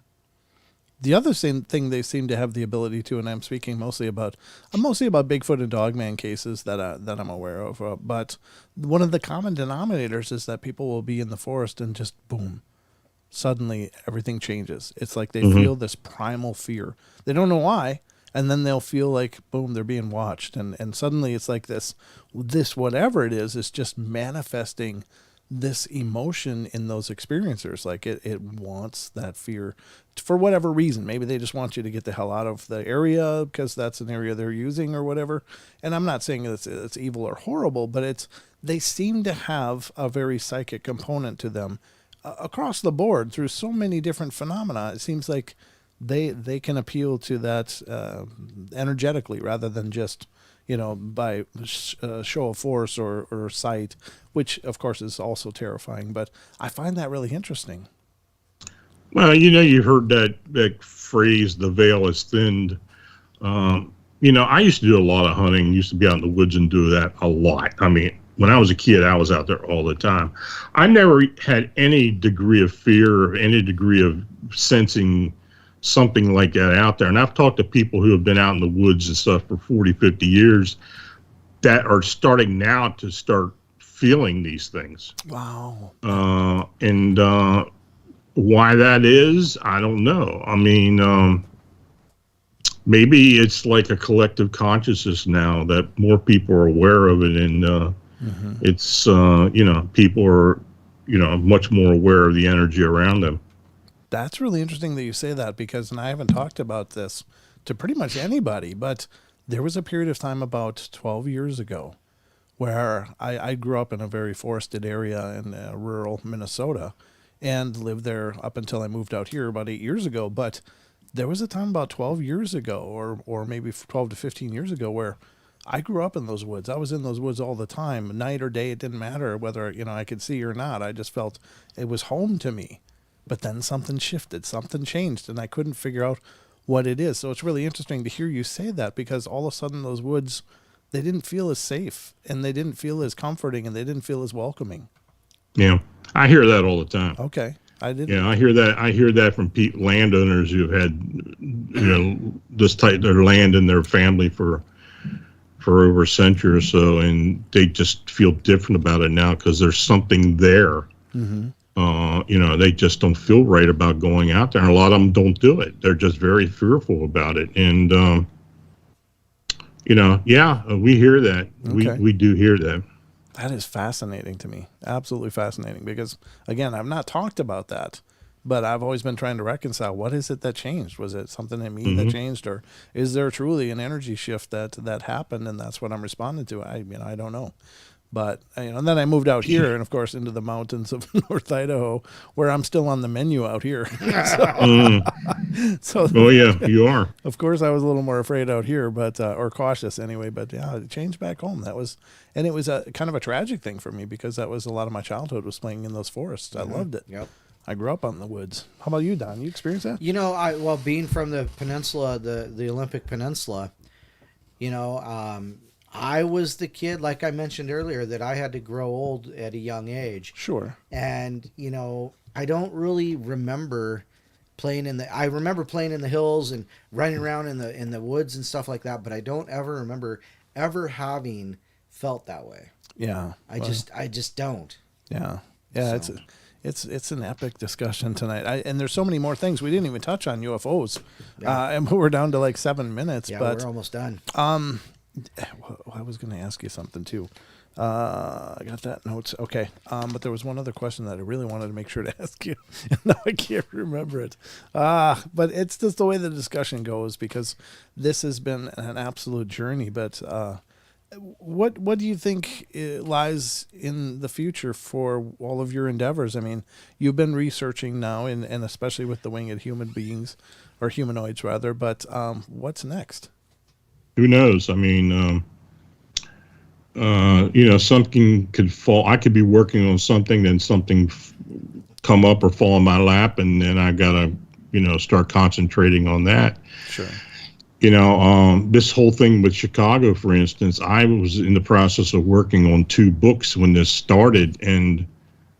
The other thing they seem to have the ability to, and I'm mostly about Bigfoot and Dogman cases that I'm aware of. But one of the common denominators is that people will be in the forest and just boom, suddenly everything changes. It's like they feel this primal fear. They don't know why, and then they'll feel like, boom, they're being watched. And suddenly it's like this whatever it is just manifesting this emotion in those experiencers. Like it wants that fear for whatever reason. Maybe they just want you to get the hell out of the area because that's an area they're using or whatever. And I'm not saying it's evil or horrible, but they seem to have a very psychic component to them across the board through so many different phenomena. It seems like they can appeal to that energetically rather than just, by show of force or sight, which of course is also terrifying. But I find that really interesting. Well, you heard that phrase, the veil is thinned. I used to do a lot of hunting, used to be out in the woods and do that a lot. I mean, when I was a kid, I was out there all the time. I never had any degree of fear or any degree of sensing something like that out there. And I've talked to people who have been out in the woods and stuff for 40, 50 years that are starting now to start feeling these things. Wow. And why that is, I don't know. I mean, maybe it's like a collective consciousness now that more people are aware of it. And it's, people are, much more aware of the energy around them. That's really interesting that you say that, because, and I haven't talked about this to pretty much anybody, but there was a period of time about 12 years ago where I grew up in a very forested area in rural Minnesota and lived there up until I moved out here about 8 years ago. But there was a time about 12 years ago or maybe 12 to 15 years ago where I grew up in those woods. I was in those woods all the time, night or day. It didn't matter whether, I could see or not. I just felt it was home to me. But then something shifted, something changed, and I couldn't figure out what it is. So it's really interesting to hear you say that, because all of a sudden those woods, they didn't feel as safe, and they didn't feel as comforting, and they didn't feel as welcoming. Yeah, I hear that all the time. Okay, I didn't. Yeah, I hear that from landowners who've had, this type their land in their family for over a century or so, and they just feel different about it now because there's something there. Mm-hmm. They just don't feel right about going out there. And a lot of them don't do it. They're just very fearful about it. And, we hear that. Okay. We do hear that. That is fascinating to me. Absolutely fascinating. Because, again, I've not talked about that, but I've always been trying to reconcile what is it that changed? Was it something in me that changed? Or is there truly an energy shift that happened, and that's what I'm responding to? I don't know. But, and then I moved out here and, of course, into the mountains of North Idaho, where I'm still on the menu out here. So, oh, yeah, you are. Of course, I was a little more afraid out here, but or cautious anyway. But, yeah, it changed back home. It was a kind of a tragic thing for me, because that was a lot of my childhood was playing in those forests. I loved it. Yep. I grew up on the woods. How about you, Don? You experienced that? Being from the peninsula, the Olympic Peninsula, I was the kid, like I mentioned earlier, that I had to grow old at a young age. Sure. And, I don't really remember I remember playing in the hills and running around in the woods and stuff like that, but I don't ever remember ever having felt that way. Yeah. I just don't. Yeah. Yeah, so. It's an epic discussion tonight. And there's so many more things. We didn't even touch on UFOs. Yeah. And we're down to like 7 minutes. Yeah, but we're almost done. I was going to ask you something too. I got that notes. Okay. But there was one other question that I really wanted to make sure to ask you. And now I can't remember it. But it's just the way the discussion goes, because this has been an absolute journey. But what do you think lies in the future for all of your endeavors? I mean, you've been researching now, and especially with the winged human beings, or humanoids rather, but what's next? Who knows? I mean, something could fall. I could be working on something, then something come up or fall in my lap, and then I gotta, start concentrating on that. Sure. This whole thing with Chicago, for instance, I was in the process of working on 2 books when this started, and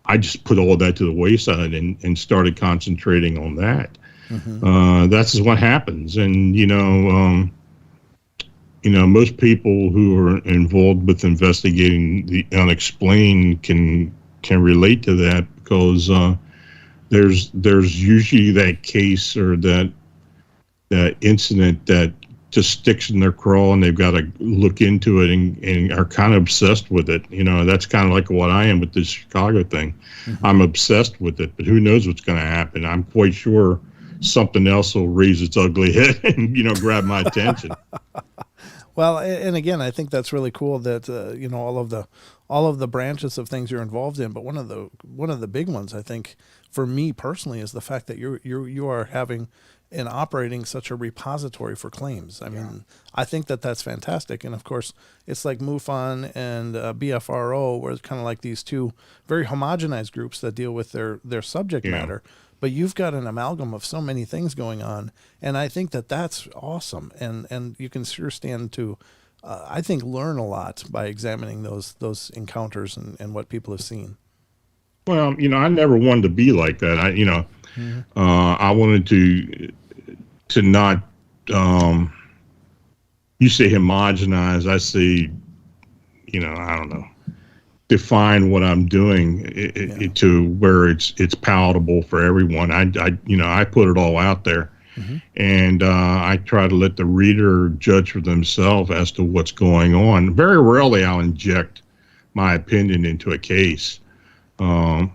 I just put all of that to the wayside and started concentrating on that. Mm-hmm. That's what happens. And, most people who are involved with investigating the unexplained can relate to that, because there's usually that case or that incident that just sticks in their craw, and they've got to look into it and are kind of obsessed with it. That's kind of like what I am with this Chicago thing. Mm-hmm. I'm obsessed with it, but who knows what's going to happen? I'm quite sure something else will raise its ugly head and grab my attention. Well, and again, I think that's really cool that all of the branches of things you're involved in. But one of the big ones, I think, for me personally, is the fact that you are having and operating such a repository for claims. I mean, I think that's fantastic. And of course, it's like MUFON and BFRO, where it's kind of like these two very homogenized groups that deal with their subject matter. But you've got an amalgam of so many things going on, and I think that's awesome. And you can sure stand to, I think, learn a lot by examining those encounters and what people have seen. Well, I never wanted to be like that. I wanted to not, you say homogenize, I say, I don't know, define what I'm doing to where it's palatable for everyone. I put it all out there, and I try to let the reader judge for themselves as to what's going on. Very rarely I'll inject my opinion into a case. I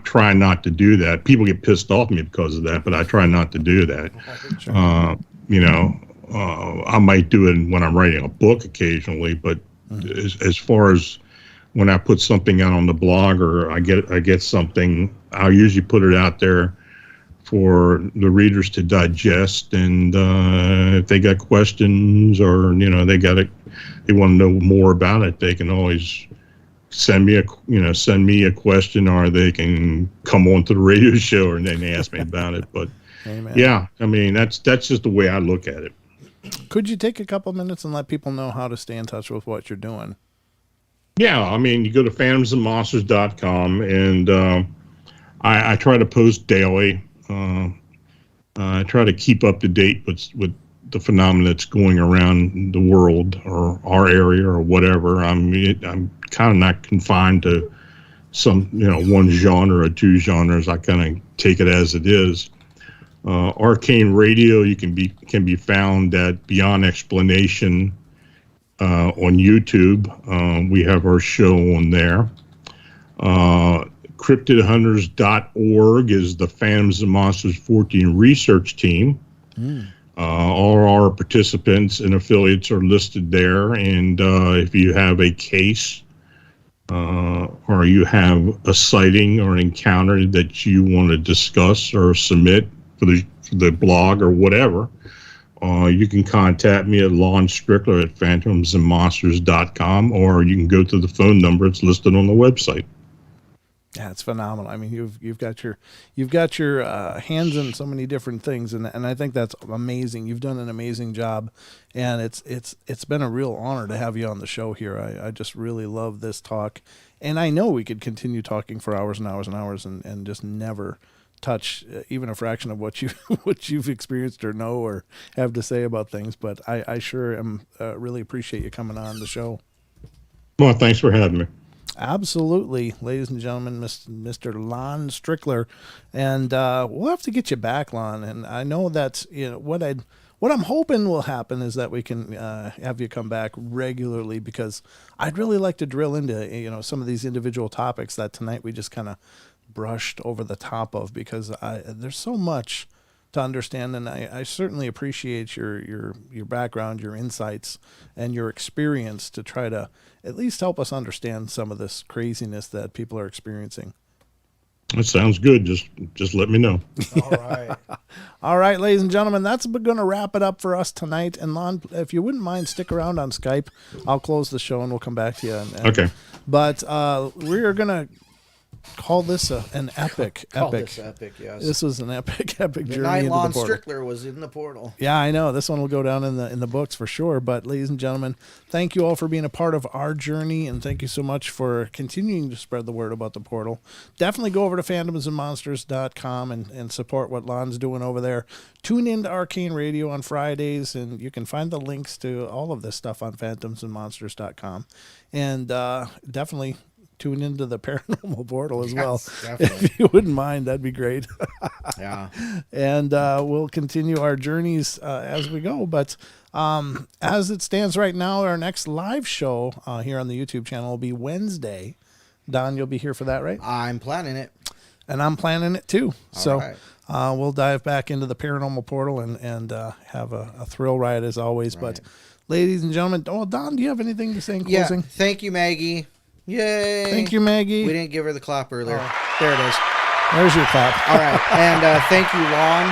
try not to do that. People get pissed off at me because of that, but I try not to do that. I might do it when I'm writing a book occasionally, but as far as when I put something out on the blog or I get something, I'll usually put it out there for the readers to digest. And if they got questions or they want to know more about it, they can always send me a question, or they can come on to the radio show and then ask me about it. But Amen. Yeah, I mean, that's just the way I look at it. Could you take a couple minutes and let people know how to stay in touch with what you're doing? Yeah, I mean, you go to phantomsandmonsters.com, and I try to post daily. I try to keep up to date with the phenomena that's going around the world or our area or whatever. I'm kind of not confined to some one genre or two genres. I kind of take it as it is. Arcane Radio can be found at Beyond Explanation on YouTube. We have our show on there. CryptidHunters.org is the Phantoms and Monsters 14 research team. All our participants and affiliates are listed there. And if you have a case or you have a sighting or an encounter that you want to discuss or submit for the blog or whatever, you can contact me at Lon Strickler at phantomsandmonsters.com, or you can go to the phone number. It's listed on the website. Yeah, it's phenomenal. I mean, you've got your hands in so many different things, and I think that's amazing. You've done an amazing job, and it's been a real honor to have you on the show here. I just really love this talk, and I know we could continue talking for hours and hours and hours and just never touch even a fraction of what you've experienced or know or have to say about things. But I sure am really appreciate you coming on the show. Well, thanks for having me. Absolutely, ladies and gentlemen, Mr. Lon Strickler, and we'll have to get you back, Lon. And I know that what I'm hoping will happen is that we can have you come back regularly, because I'd really like to drill into some of these individual topics that tonight we just kind of brushed over the top of, because there's so much to understand, and I certainly appreciate your background, your insights, and your experience to try to at least help us understand some of this craziness that people are experiencing. That sounds good. Just let me know. All right. All right, ladies and gentlemen, that's going to wrap it up for us tonight. And Lon, if you wouldn't mind, stick around on Skype. I'll close the show and we'll come back to you. Okay. But we're going to call this an epic. This epic, yes. This was an epic journey into Lon the portal. Strickler was in the portal. Yeah, I know. This one will go down in the books for sure. But ladies and gentlemen, thank you all for being a part of our journey, and thank you so much for continuing to spread the word about the portal. Definitely go over to phantomsandmonsters.com and support what Lon's doing over there. Tune in to Arcane Radio on Fridays, and you can find the links to all of this stuff on phantomsandmonsters.com. And definitely tune into the Paranormal Portal as well. Definitely. If you wouldn't mind, that'd be great. Yeah. And we'll continue our journeys as we go. But as it stands right now, our next live show here on the YouTube channel will be Wednesday. Don, you'll be here for that, right? I'm planning it. And I'm planning it too. All right. We'll dive back into the Paranormal Portal and have a thrill ride as always. Right. But ladies and gentlemen, Don, do you have anything to say in closing? Yeah. Thank you, Maggie. Yay. Thank you, Maggie. We didn't give her the clap earlier. Oh. There it is. There's your clap. All right. And thank you, Lon.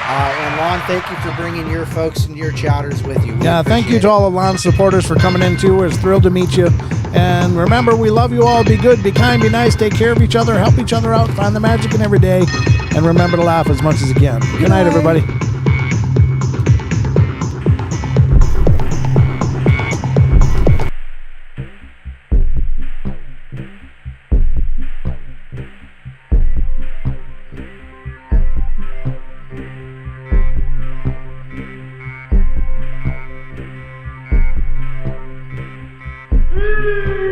And Lon, thank you for bringing your folks and your chatters with you. Yeah, thank you to all of Lon's supporters for coming in too. We're thrilled to meet you. And remember, we love you all. Be good, be kind, be nice, take care of each other, help each other out, find the magic in every day. And remember to laugh as much as you can. Good night, everybody. Woo!